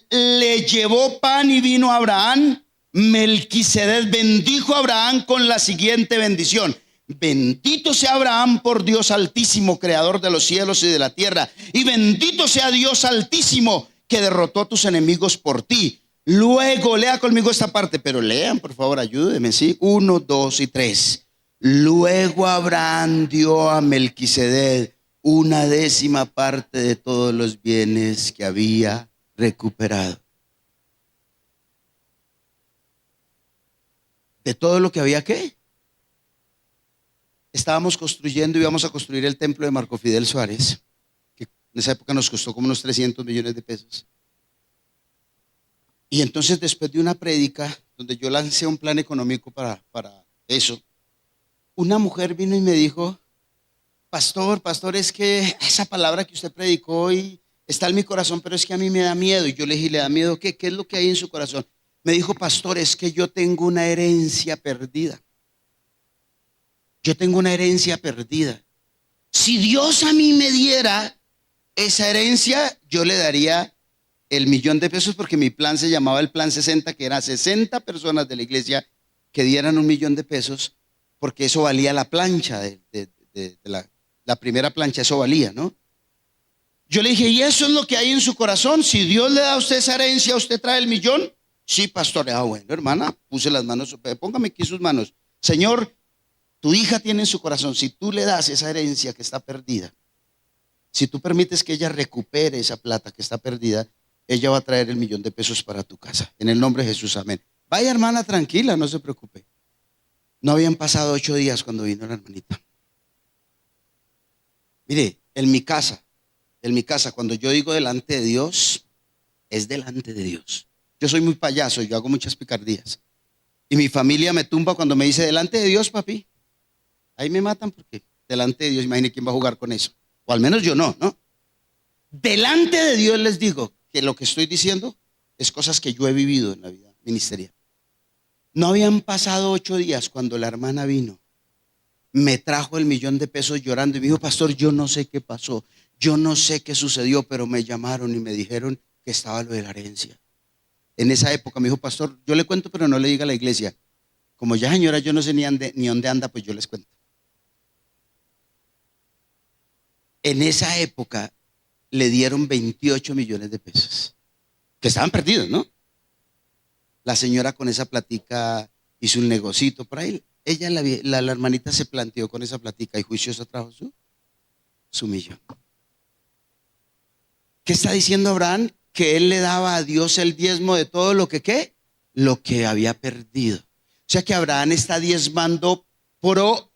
le llevó pan y vino a Abraham. Melquisedec bendijo a Abraham con la siguiente bendición: bendito sea Abraham por Dios Altísimo, creador de los cielos y de la tierra, y bendito sea Dios Altísimo que derrotó a tus enemigos por ti. Luego, lea conmigo esta parte, pero lean, por favor, ayúdenme, ¿sí? 1, 2 y 3. Luego Abraham dio a Melquisedec 1/10 parte de todos los bienes que había recuperado. De todo lo que había, ¿qué? Estábamos construyendo, íbamos a construir el templo de Marco Fidel Suárez, que en esa época nos costó como unos 300 millones de pesos. Y entonces, después de una prédica donde yo lancé un plan económico para eso, una mujer vino y me dijo: pastor, es que esa palabra que usted predicó hoy está en mi corazón, pero es que a mí me da miedo. Y yo le dije, ¿le da miedo qué? ¿Qué es lo que hay en su corazón? Me dijo: pastor, es que yo tengo una herencia perdida. Yo tengo una herencia perdida. Si Dios a mí me diera esa herencia, yo le daría el $1.000.000, porque mi plan se llamaba el plan 60, que eran 60 personas de la iglesia que dieran $1.000.000, porque eso valía la plancha de la primera plancha, eso valía, ¿no? Yo le dije, ¿y eso es lo que hay en su corazón? Si Dios le da a usted esa herencia, ¿usted trae el $1.000.000? Sí, pastor. Bueno, hermana, puse las manos, póngame aquí sus manos. Señor, tu hija tiene en su corazón, si tú le das esa herencia que está perdida, si tú permites que ella recupere esa plata que está perdida, ella va a traer el $1.000.000 para tu casa. En el nombre de Jesús, amén. Vaya, hermana, tranquila, no se preocupe. No habían pasado 8 días cuando vino la hermanita. Mire, en mi casa, cuando yo digo delante de Dios, es delante de Dios. Yo soy muy payaso, yo hago muchas picardías. Y mi familia me tumba cuando me dice, delante de Dios, papi. Ahí me matan porque delante de Dios, imagínate quién va a jugar con eso. O al menos yo no. Delante de Dios les digo que lo que estoy diciendo es cosas que yo he vivido en la vida ministerial. No habían pasado 8 días cuando la hermana vino, me trajo el $1.000.000 llorando y me dijo, pastor, yo no sé qué pasó, yo no sé qué sucedió, pero me llamaron y me dijeron que estaba lo de la herencia. En esa época me dijo, pastor, yo le cuento, pero no le diga a la iglesia. Como ya, señora, yo no sé ni dónde anda, pues yo les cuento. En esa época le dieron $28.000.000, que estaban perdidos, ¿no? La señora con esa platica hizo un negocito por ahí. Ella, la hermanita se planteó con esa platica y juicioso trajo su millón. ¿Qué está diciendo Abraham? Que él le daba a Dios el diezmo de todo lo que, ¿qué? Lo que había perdido. O sea que Abraham está diezmando pro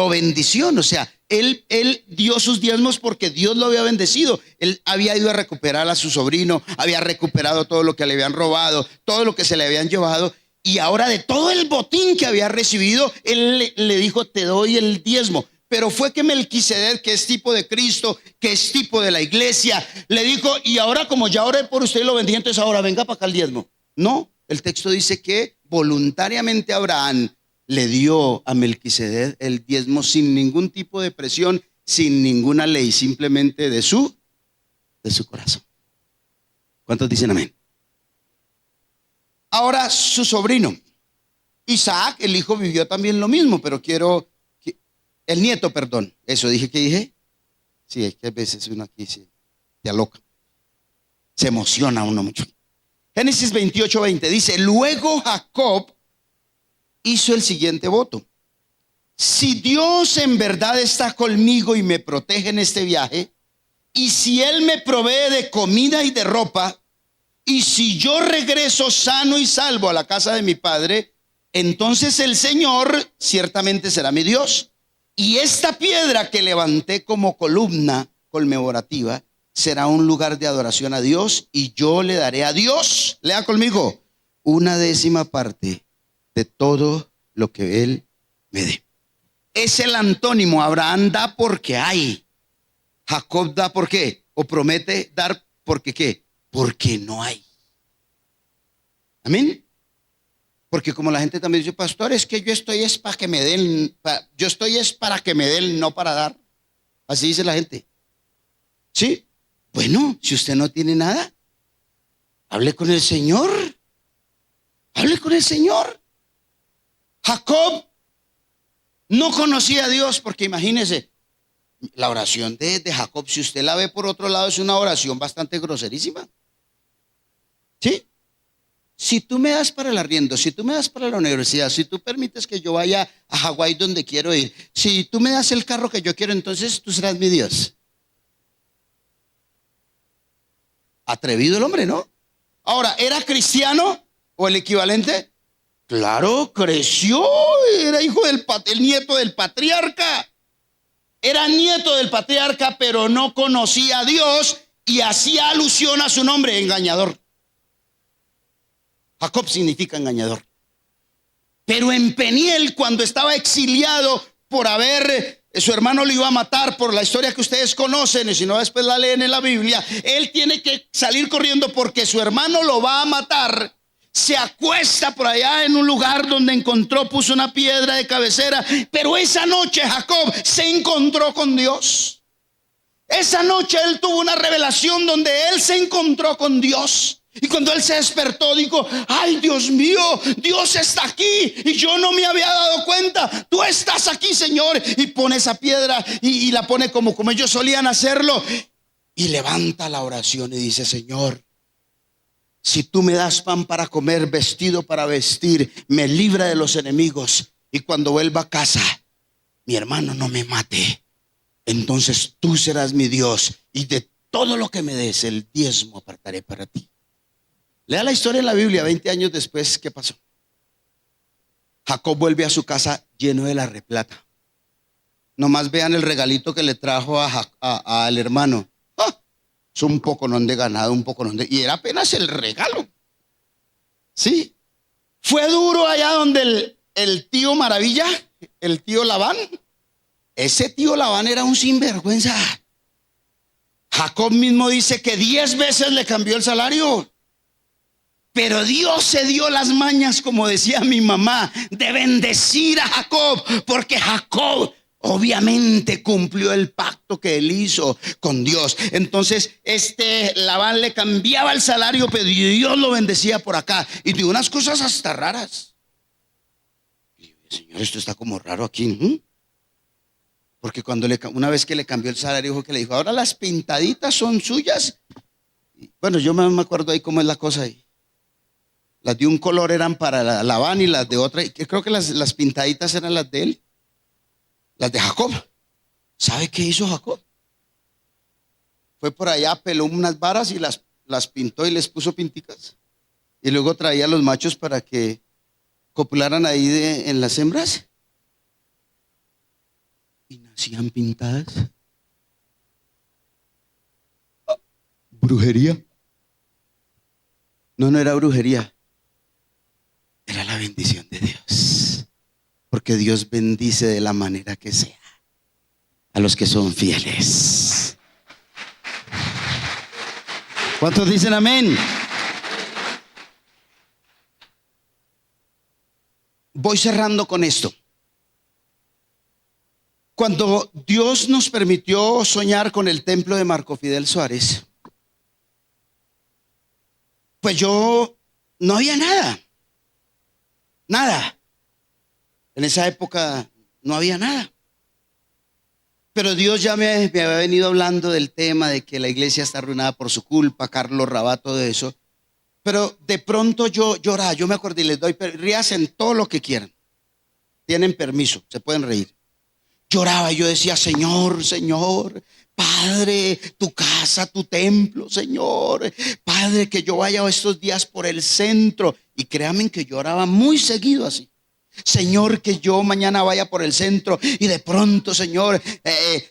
bendición. O sea, él dio sus diezmos porque Dios lo había bendecido. Él había ido a recuperar a su sobrino, había recuperado todo lo que le habían robado, todo lo que se le habían llevado. Y ahora de todo el botín que había recibido, él le dijo, te doy el diezmo. Pero fue que Melquisedec, que es tipo de Cristo, que es tipo de la iglesia, le dijo, y ahora como ya oré por usted y lo bendije, entonces ahora venga para acá el diezmo. No, el texto dice que voluntariamente Abraham le dio a Melquisedec el diezmo sin ningún tipo de presión, sin ninguna ley, simplemente de su corazón. ¿Cuántos dicen amén? Ahora su sobrino, Isaac, el hijo, vivió también lo mismo, pero el nieto, perdón. Eso dije, ¿qué dije? Sí, es que a veces uno aquí se aloca. Se emociona uno mucho. Génesis 28:20 dice, luego Jacob hizo el siguiente voto. Si Dios en verdad está conmigo y me protege en este viaje, y si Él me provee de comida y de ropa, y si yo regreso sano y salvo a la casa de mi padre, entonces el Señor ciertamente será mi Dios. Y esta piedra que levanté como columna conmemorativa será un lugar de adoración a Dios, y yo le daré a Dios, lea conmigo, 1/10 parte de todo lo que Él me dé. Es el antónimo. Abraham da porque hay. Jacob da porque, o promete dar porque ¿qué? Porque no hay. Amén. Porque como la gente también dice, pastor, es que yo estoy es para que me den, yo estoy es para que me den, no para dar. Así dice la gente. Sí. Bueno, si usted no tiene nada, hable con el Señor. Hable con el Señor. Jacob no conocía a Dios, porque imagínese, la oración de Jacob, si usted la ve por otro lado, es una oración bastante groserísima. ¿Sí? Si tú me das para el arriendo, si tú me das para la universidad, si tú permites que yo vaya a Hawái donde quiero ir, si tú me das el carro que yo quiero, entonces tú serás mi Dios. Atrevido el hombre, ¿no? Ahora, ¿era cristiano o el equivalente? Claro, creció, era hijo el nieto del patriarca. Era nieto del patriarca, pero no conocía a Dios y hacía alusión a su nombre, engañador. Jacob significa engañador. Pero en Peniel, cuando estaba exiliado por su hermano lo iba a matar por la historia que ustedes conocen, y si no después la leen en la Biblia, él tiene que salir corriendo porque su hermano lo va a matar. Se acuesta por allá en un lugar donde puso una piedra de cabecera, pero esa noche Jacob se encontró con Dios. Esa noche él tuvo una revelación donde él se encontró con Dios. Y cuando él se despertó, dijo, ay, Dios mío, Dios está aquí y yo no me había dado cuenta. Tú estás aquí, Señor. Y pone esa piedra y la pone como ellos solían hacerlo, y levanta la oración y dice, Señor, si tú me das pan para comer, vestido para vestir, me libra de los enemigos, y cuando vuelva a casa, mi hermano no me mate, entonces tú serás mi Dios, y de todo lo que me des, el diezmo apartaré para ti. Lea la historia en la Biblia. 20 años después, ¿qué pasó? Jacob vuelve a su casa lleno de la replata. Nomás vean el regalito que le trajo al hermano. ¡Ah! Es un poconón de ganado, y era apenas el regalo. Sí. Fue duro allá donde el tío Maravilla, el tío Labán. Ese tío Labán era un sinvergüenza. Jacob mismo dice que 10 veces le cambió el salario. Pero Dios se dio las mañas, como decía mi mamá, de bendecir a Jacob, porque Jacob obviamente cumplió el pacto que él hizo con Dios. Entonces Labán le cambiaba el salario, pero Dios lo bendecía por acá. Y de unas cosas hasta raras. Y yo, Señor, esto está como raro aquí. Porque una vez que le cambió el salario, le dijo, ahora las pintaditas son suyas. Bueno, yo me acuerdo ahí cómo es la cosa ahí. Las de un color eran para Labán y las de otra, creo que las pintaditas eran las de él, las de Jacob. ¿Sabe qué hizo Jacob? Fue por allá, peló unas varas y las pintó y les puso pinticas. Y luego traía a los machos para que copularan ahí en las hembras. Y nacían pintadas. ¿Brujería? No era brujería. Era la bendición de Dios. Porque Dios bendice de la manera que sea a los que son fieles. ¿Cuántos dicen amén? Voy cerrando con esto. Cuando Dios nos permitió soñar con el templo de Marco Fidel Suárez, pues yo no había nada. Nada. En esa época no había nada. Pero Dios ya me había venido hablando del tema de que la iglesia está arruinada por su culpa, Carlos Rabat, todo eso. Pero de pronto yo lloraba, yo me acordé y les doy, ríasen todo lo que quieran. Tienen permiso, se pueden reír. Lloraba y yo decía, Señor, Señor, Padre, tu casa, tu templo, Señor. Padre, que yo vaya estos días por el centro. Y créanme que yo oraba muy seguido así. Señor, que yo mañana vaya por el centro y de pronto, Señor,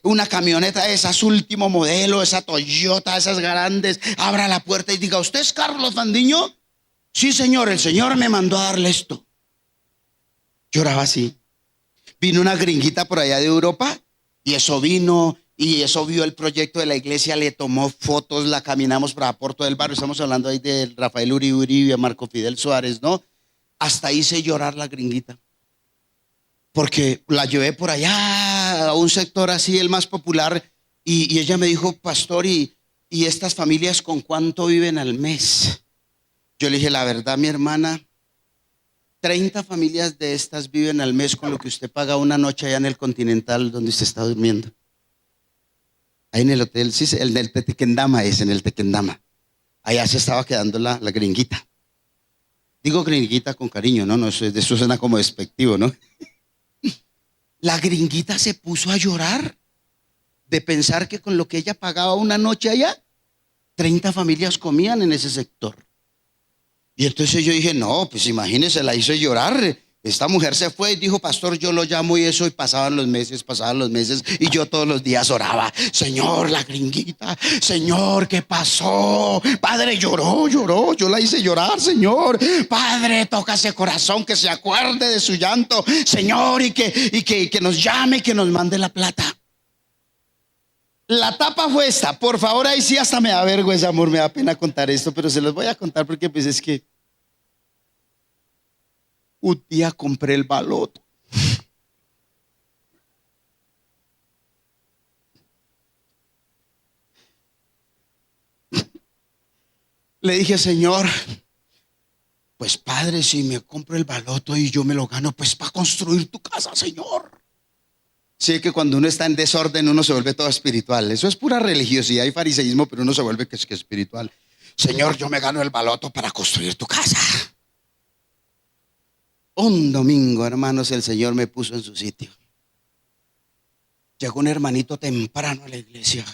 una camioneta de esas último modelo, esa Toyota, esas grandes, abra la puerta y diga, ¿usted es Carlos Fandiño? Sí, Señor, el Señor me mandó a darle esto. Lloraba así. Vino una gringuita por allá de Europa y eso vino y eso vio el proyecto de la iglesia, le tomó fotos, la caminamos para Porto del Barrio. Estamos hablando ahí de Rafael Uribe, Marco Fidel Suárez, ¿no? Hasta hice llorar la gringuita, porque la llevé por allá a un sector así, el más popular, y ella me dijo, pastor, ¿y estas familias con cuánto viven al mes? Yo le dije, la verdad, mi hermana, 30 familias de estas viven al mes con lo que usted paga una noche allá en el Continental donde usted está durmiendo. Ahí en el hotel, sí, el del Tequendama es, en el Tequendama. Allá se estaba quedando la gringuita. Digo gringuita con cariño, no, eso suena como despectivo, ¿no? La gringuita se puso a llorar de pensar que con lo que ella pagaba una noche allá, 30 familias comían en ese sector. Y entonces yo dije, no, pues imagínese, la hizo llorar. Esta mujer se fue y dijo, pastor, yo lo llamo y eso, y pasaban los meses, y yo todos los días oraba, Señor, la gringuita, Señor, ¿qué pasó? Padre, lloró, yo la hice llorar, Señor. Padre, toca ese corazón, que se acuerde de su llanto, Señor, y que nos llame y que nos mande la plata. La tapa fue esta, por favor, ahí sí hasta me da vergüenza, amor, me da pena contar esto, pero se los voy a contar porque pues es que un día compré el baloto. Le dije, Señor, pues Padre, si me compro el baloto y yo me lo gano, pues para construir tu casa, Señor. Sí, que cuando uno está en desorden uno se vuelve todo espiritual. Eso es pura religiosidad y fariseísmo, pero uno se vuelve que es espiritual. Señor, yo me gano el baloto para construir tu casa. Un domingo, hermanos, el Señor me puso en su sitio. Llegó un hermanito temprano a la iglesia,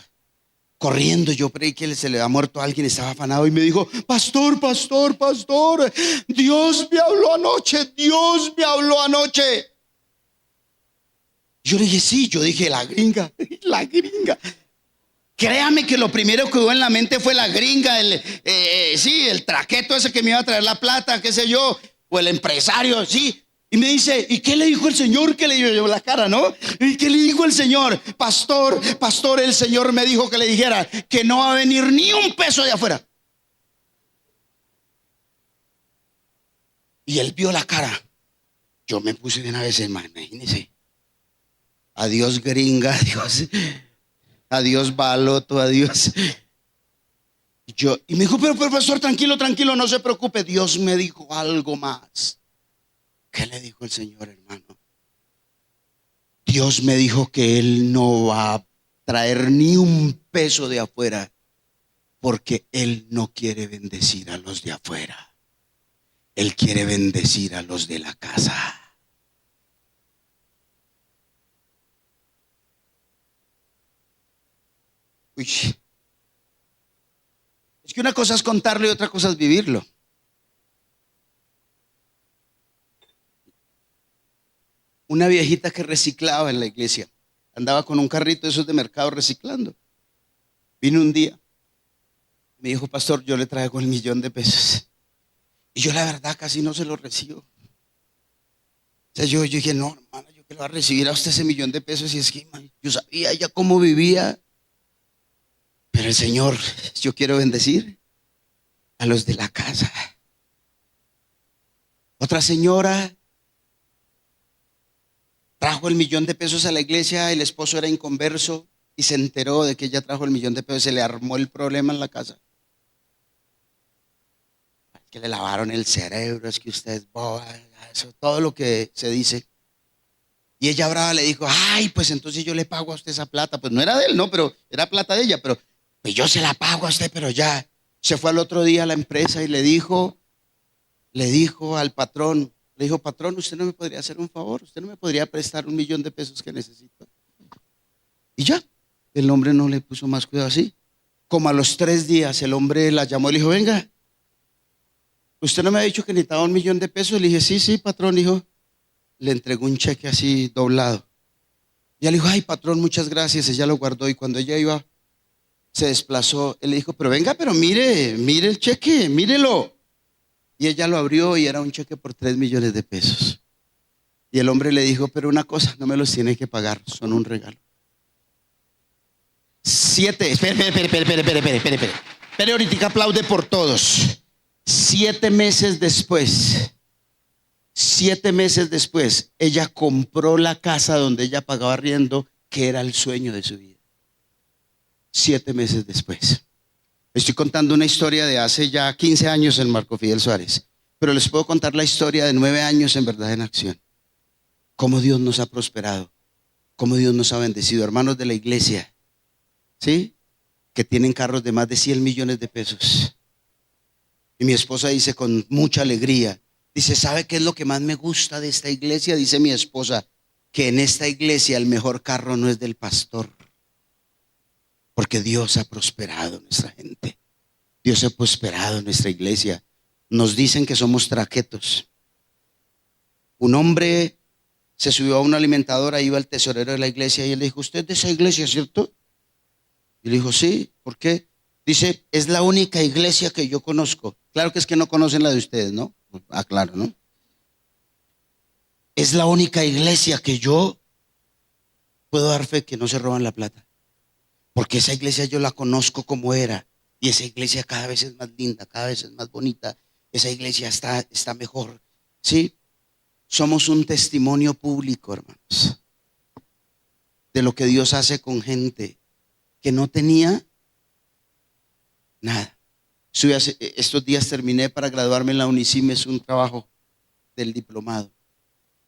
corriendo. Yo creí que se le había muerto a alguien, estaba afanado y me dijo: pastor, pastor, pastor, Dios me habló anoche, Dios me habló anoche. Yo le dije: sí. Yo dije: la gringa, la gringa. Créame que lo primero que hubo en la mente fue la gringa, sí, el traqueto ese que me iba a traer la plata, qué sé yo, o el empresario, sí. Y me dice: ¿y qué le dijo el Señor? ¿Qué le dijo? Yo la cara, ¿no? ¿Y qué le dijo el Señor? Pastor, pastor, el Señor me dijo que le dijera que no va a venir ni un peso de afuera. Y él vio la cara. Yo me puse de una vez, hermano, imagínese. Adiós gringa, adiós baloto, adiós. Y me dijo: pero pastor, tranquilo, tranquilo, no se preocupe. Dios me dijo algo más. ¿Qué le dijo el Señor, hermano? Dios me dijo que Él no va a traer ni un peso de afuera, porque Él no quiere bendecir a los de afuera. Él quiere bendecir a los de la casa. Uy. Es que una cosa es contarlo y otra cosa es vivirlo. Una viejita que reciclaba en la iglesia, andaba con un carrito de esos de mercado reciclando. Vino un día, me dijo: pastor, yo le traigo el $1,000,000. Y yo la verdad casi no se lo recibo. O sea, yo dije: no, hermano, yo que le voy a recibir a usted ese $1,000,000. Y es que yo sabía ya cómo vivía. Pero el Señor, yo quiero bendecir a los de la casa. Otra señora trajo el $1,000,000 a la iglesia. El esposo era inconverso y se enteró de que ella trajo el $1,000,000. Se le armó el problema en la casa. Que le lavaron el cerebro, es que usted es boba, eso, todo lo que se dice. Y ella brava le dijo: ay, pues entonces yo le pago a usted esa plata. Pues no era de él, no, pero era plata de ella. Pero pues yo se la pago a usted. Pero ya se fue al otro día a la empresa y le dijo al patrón, le dijo: patrón, ¿usted no me podría hacer un favor? ¿Usted no me podría prestar $1,000,000 que necesito? Y ya, el hombre no le puso más cuidado. Así como a los 3 días el hombre la llamó y le dijo: venga, ¿usted no me ha dicho que necesitaba $1,000,000? Le dije: sí, sí, patrón. Dijo, le entregó un cheque así doblado. Y ella le dijo: ay, patrón, muchas gracias. Ella lo guardó y cuando ella iba, se desplazó. Él le dijo: pero venga, pero mire el cheque, mírelo. Y ella lo abrió y era un cheque por $3,000,000. Y el hombre le dijo: pero una cosa, no me los tiene que pagar, son un regalo. 7, espere, ahorita aplaude por todos. 7 meses después, ella compró la casa donde ella pagaba arriendo, que era el sueño de su vida. 7 meses después. Estoy contando una historia de hace ya 15 años en Marco Fidel Suárez, pero les puedo contar la historia de 9 años en Verdad en Acción. Cómo Dios nos ha prosperado, cómo Dios nos ha bendecido. Hermanos de la iglesia, ¿sí? Que tienen carros de más de $100,000,000. Y mi esposa dice con mucha alegría, dice: ¿sabe qué es lo que más me gusta de esta iglesia? Dice mi esposa, que en esta iglesia el mejor carro no es del pastor, porque Dios ha prosperado nuestra gente. Dios ha prosperado nuestra iglesia. Nos dicen que somos traquetos. Un hombre se subió a una alimentadora, iba al tesorero de la iglesia y él le dijo: ¿usted es de esa iglesia, cierto? Y le dijo: sí. ¿Por qué? Dice: es la única iglesia que yo conozco. Claro que es que no conocen la de ustedes, ¿no? Ah, claro, ¿no? Es la única iglesia que yo puedo dar fe que no se roban la plata. Porque esa iglesia yo la conozco como era. Y esa iglesia cada vez es más linda, cada vez es más bonita. Esa iglesia está mejor. ¿Sí? Somos un testimonio público, hermanos, de lo que Dios hace con gente que no tenía nada. Estos días terminé para graduarme en la Unisimes un trabajo del diplomado.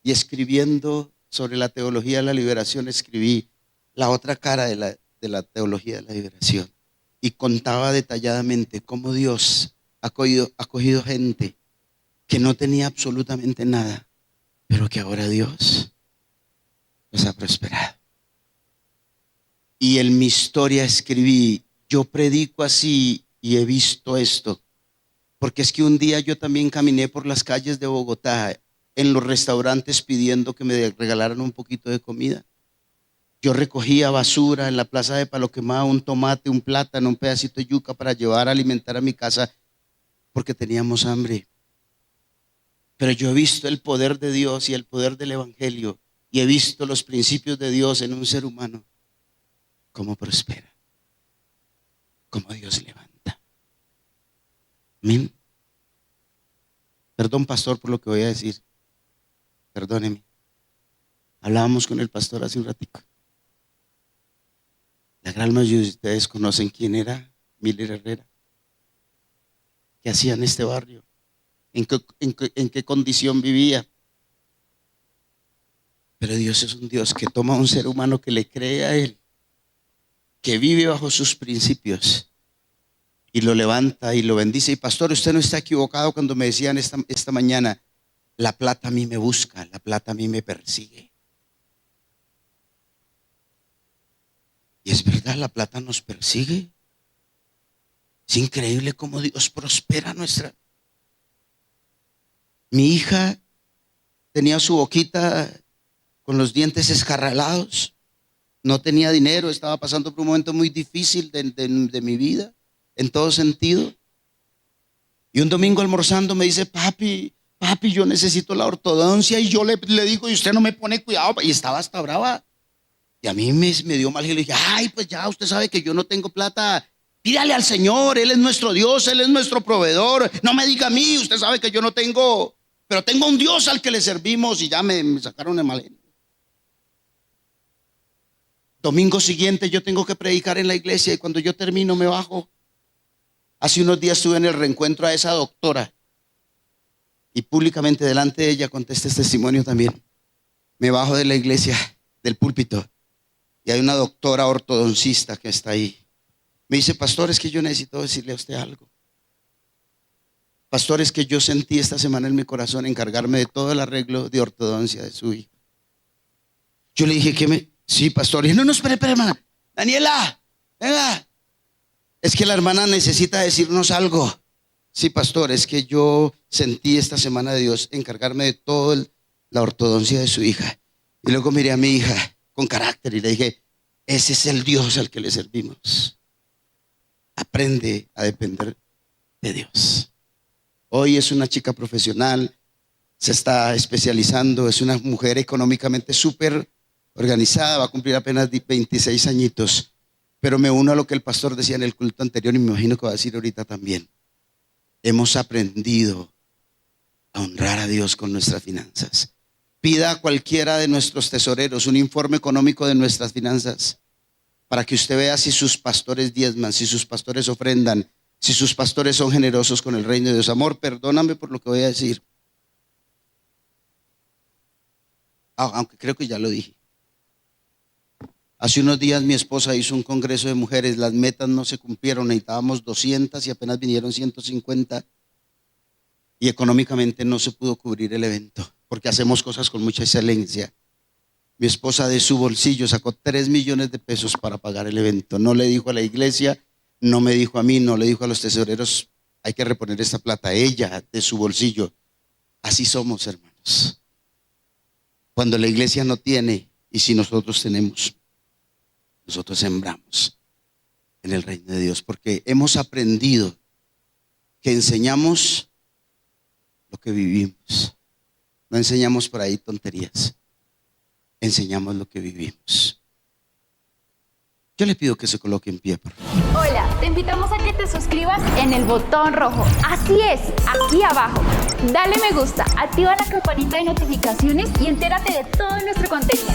Y escribiendo sobre la teología de la liberación, escribí la otra cara de la teología de la liberación. y contaba detalladamente cómo Dios ha cogido gente que no tenía absolutamente nada, pero que ahora Dios los ha prosperado. Y en mi historia escribí: yo predico así y he visto esto, porque es que un día yo también caminé por las calles de Bogotá, en los restaurantes, pidiendo que me regalaran un poquito de comida. Yo recogía basura en la plaza de Palo Quemado, un tomate, un plátano, un pedacito de yuca para llevar a alimentar a mi casa, porque teníamos hambre. Pero yo he visto el poder de Dios y el poder del evangelio, y he visto los principios de Dios en un ser humano, cómo prospera, cómo Dios levanta. Amén. Perdón, pastor, por lo que voy a decir. Perdóneme. Hablábamos con el pastor hace un ratico. La gran mayoría de ustedes conocen quién era Miller Herrera. ¿Qué hacía en este barrio? ¿En qué condición vivía? Pero Dios es un Dios que toma a un ser humano que le cree a Él, que vive bajo sus principios, y lo levanta y lo bendice. Y pastor, usted no está equivocado cuando me decían esta mañana: la plata a mí me busca, la plata a mí me persigue. Y es verdad, la plata nos persigue. Es increíble cómo Dios prospera nuestra. Mi hija tenía su boquita con los dientes escarralados, no tenía dinero, estaba pasando por un momento muy difícil de mi vida, en todo sentido. Y un domingo almorzando me dice: papi, yo necesito la ortodoncia. Y yo le digo: y usted no me pone cuidado. Y estaba hasta brava. Y a mí me dio mal. Y le dije: ay, pues ya, usted sabe que yo no tengo plata. Pídale al Señor, Él es nuestro Dios, Él es nuestro proveedor. No me diga a mí, usted sabe que yo no tengo, pero tengo un Dios al que le servimos. Y ya me sacaron el mal genio. Domingo siguiente yo tengo que predicar en la iglesia, y cuando yo termino me bajo. Hace unos días estuve en el reencuentro a esa doctora, y públicamente delante de ella conté este testimonio también. Me bajo de la iglesia, del púlpito, y hay una doctora ortodoncista que está ahí. Me dice: pastor, es que yo necesito decirle a usted algo. Pastor, es que yo sentí esta semana en mi corazón encargarme de todo el arreglo de ortodoncia de su hija. Yo le dije: sí, pastor. Y no, espere, hermana. Daniela, venga. Es que la hermana necesita decirnos algo. Sí, pastor, es que yo sentí esta semana de Dios encargarme de toda la ortodoncia de su hija. Y luego miré a mi hija con carácter y le dije: ese es el Dios al que le servimos. Aprende a depender de Dios. Hoy es una chica profesional, se está especializando, es una mujer económicamente súper organizada, va a cumplir apenas 26 añitos. Pero me uno a lo que el pastor decía en el culto anterior, y me imagino que va a decir ahorita también. Hemos aprendido a honrar a Dios con nuestras finanzas. Pida a cualquiera de nuestros tesoreros un informe económico de nuestras finanzas, para que usted vea si sus pastores diezman, si sus pastores ofrendan, si sus pastores son generosos con el reino de Dios. Amor, perdóname por lo que voy a decir, aunque creo que ya lo dije. Hace unos días mi esposa hizo un congreso de mujeres, las metas no se cumplieron, necesitábamos 200 y apenas vinieron 150, y económicamente no se pudo cubrir el evento, porque hacemos cosas con mucha excelencia. Mi esposa de su bolsillo sacó 3 millones de pesos para pagar el evento. No le dijo a la iglesia, no me dijo a mí, no le dijo a los tesoreros: hay que reponer esta plata. Ella de su bolsillo. Así somos, hermanos. Cuando la iglesia no tiene, y si nosotros tenemos, nosotros sembramos en el reino de Dios, porque hemos aprendido que enseñamos lo que vivimos. No enseñamos por ahí tonterías, enseñamos lo que vivimos. Yo le pido que se coloque en pie, por favor. Hola, te invitamos a que te suscribas en el botón rojo. Así es, aquí abajo. Dale me gusta, activa la campanita de notificaciones y entérate de todo nuestro contenido.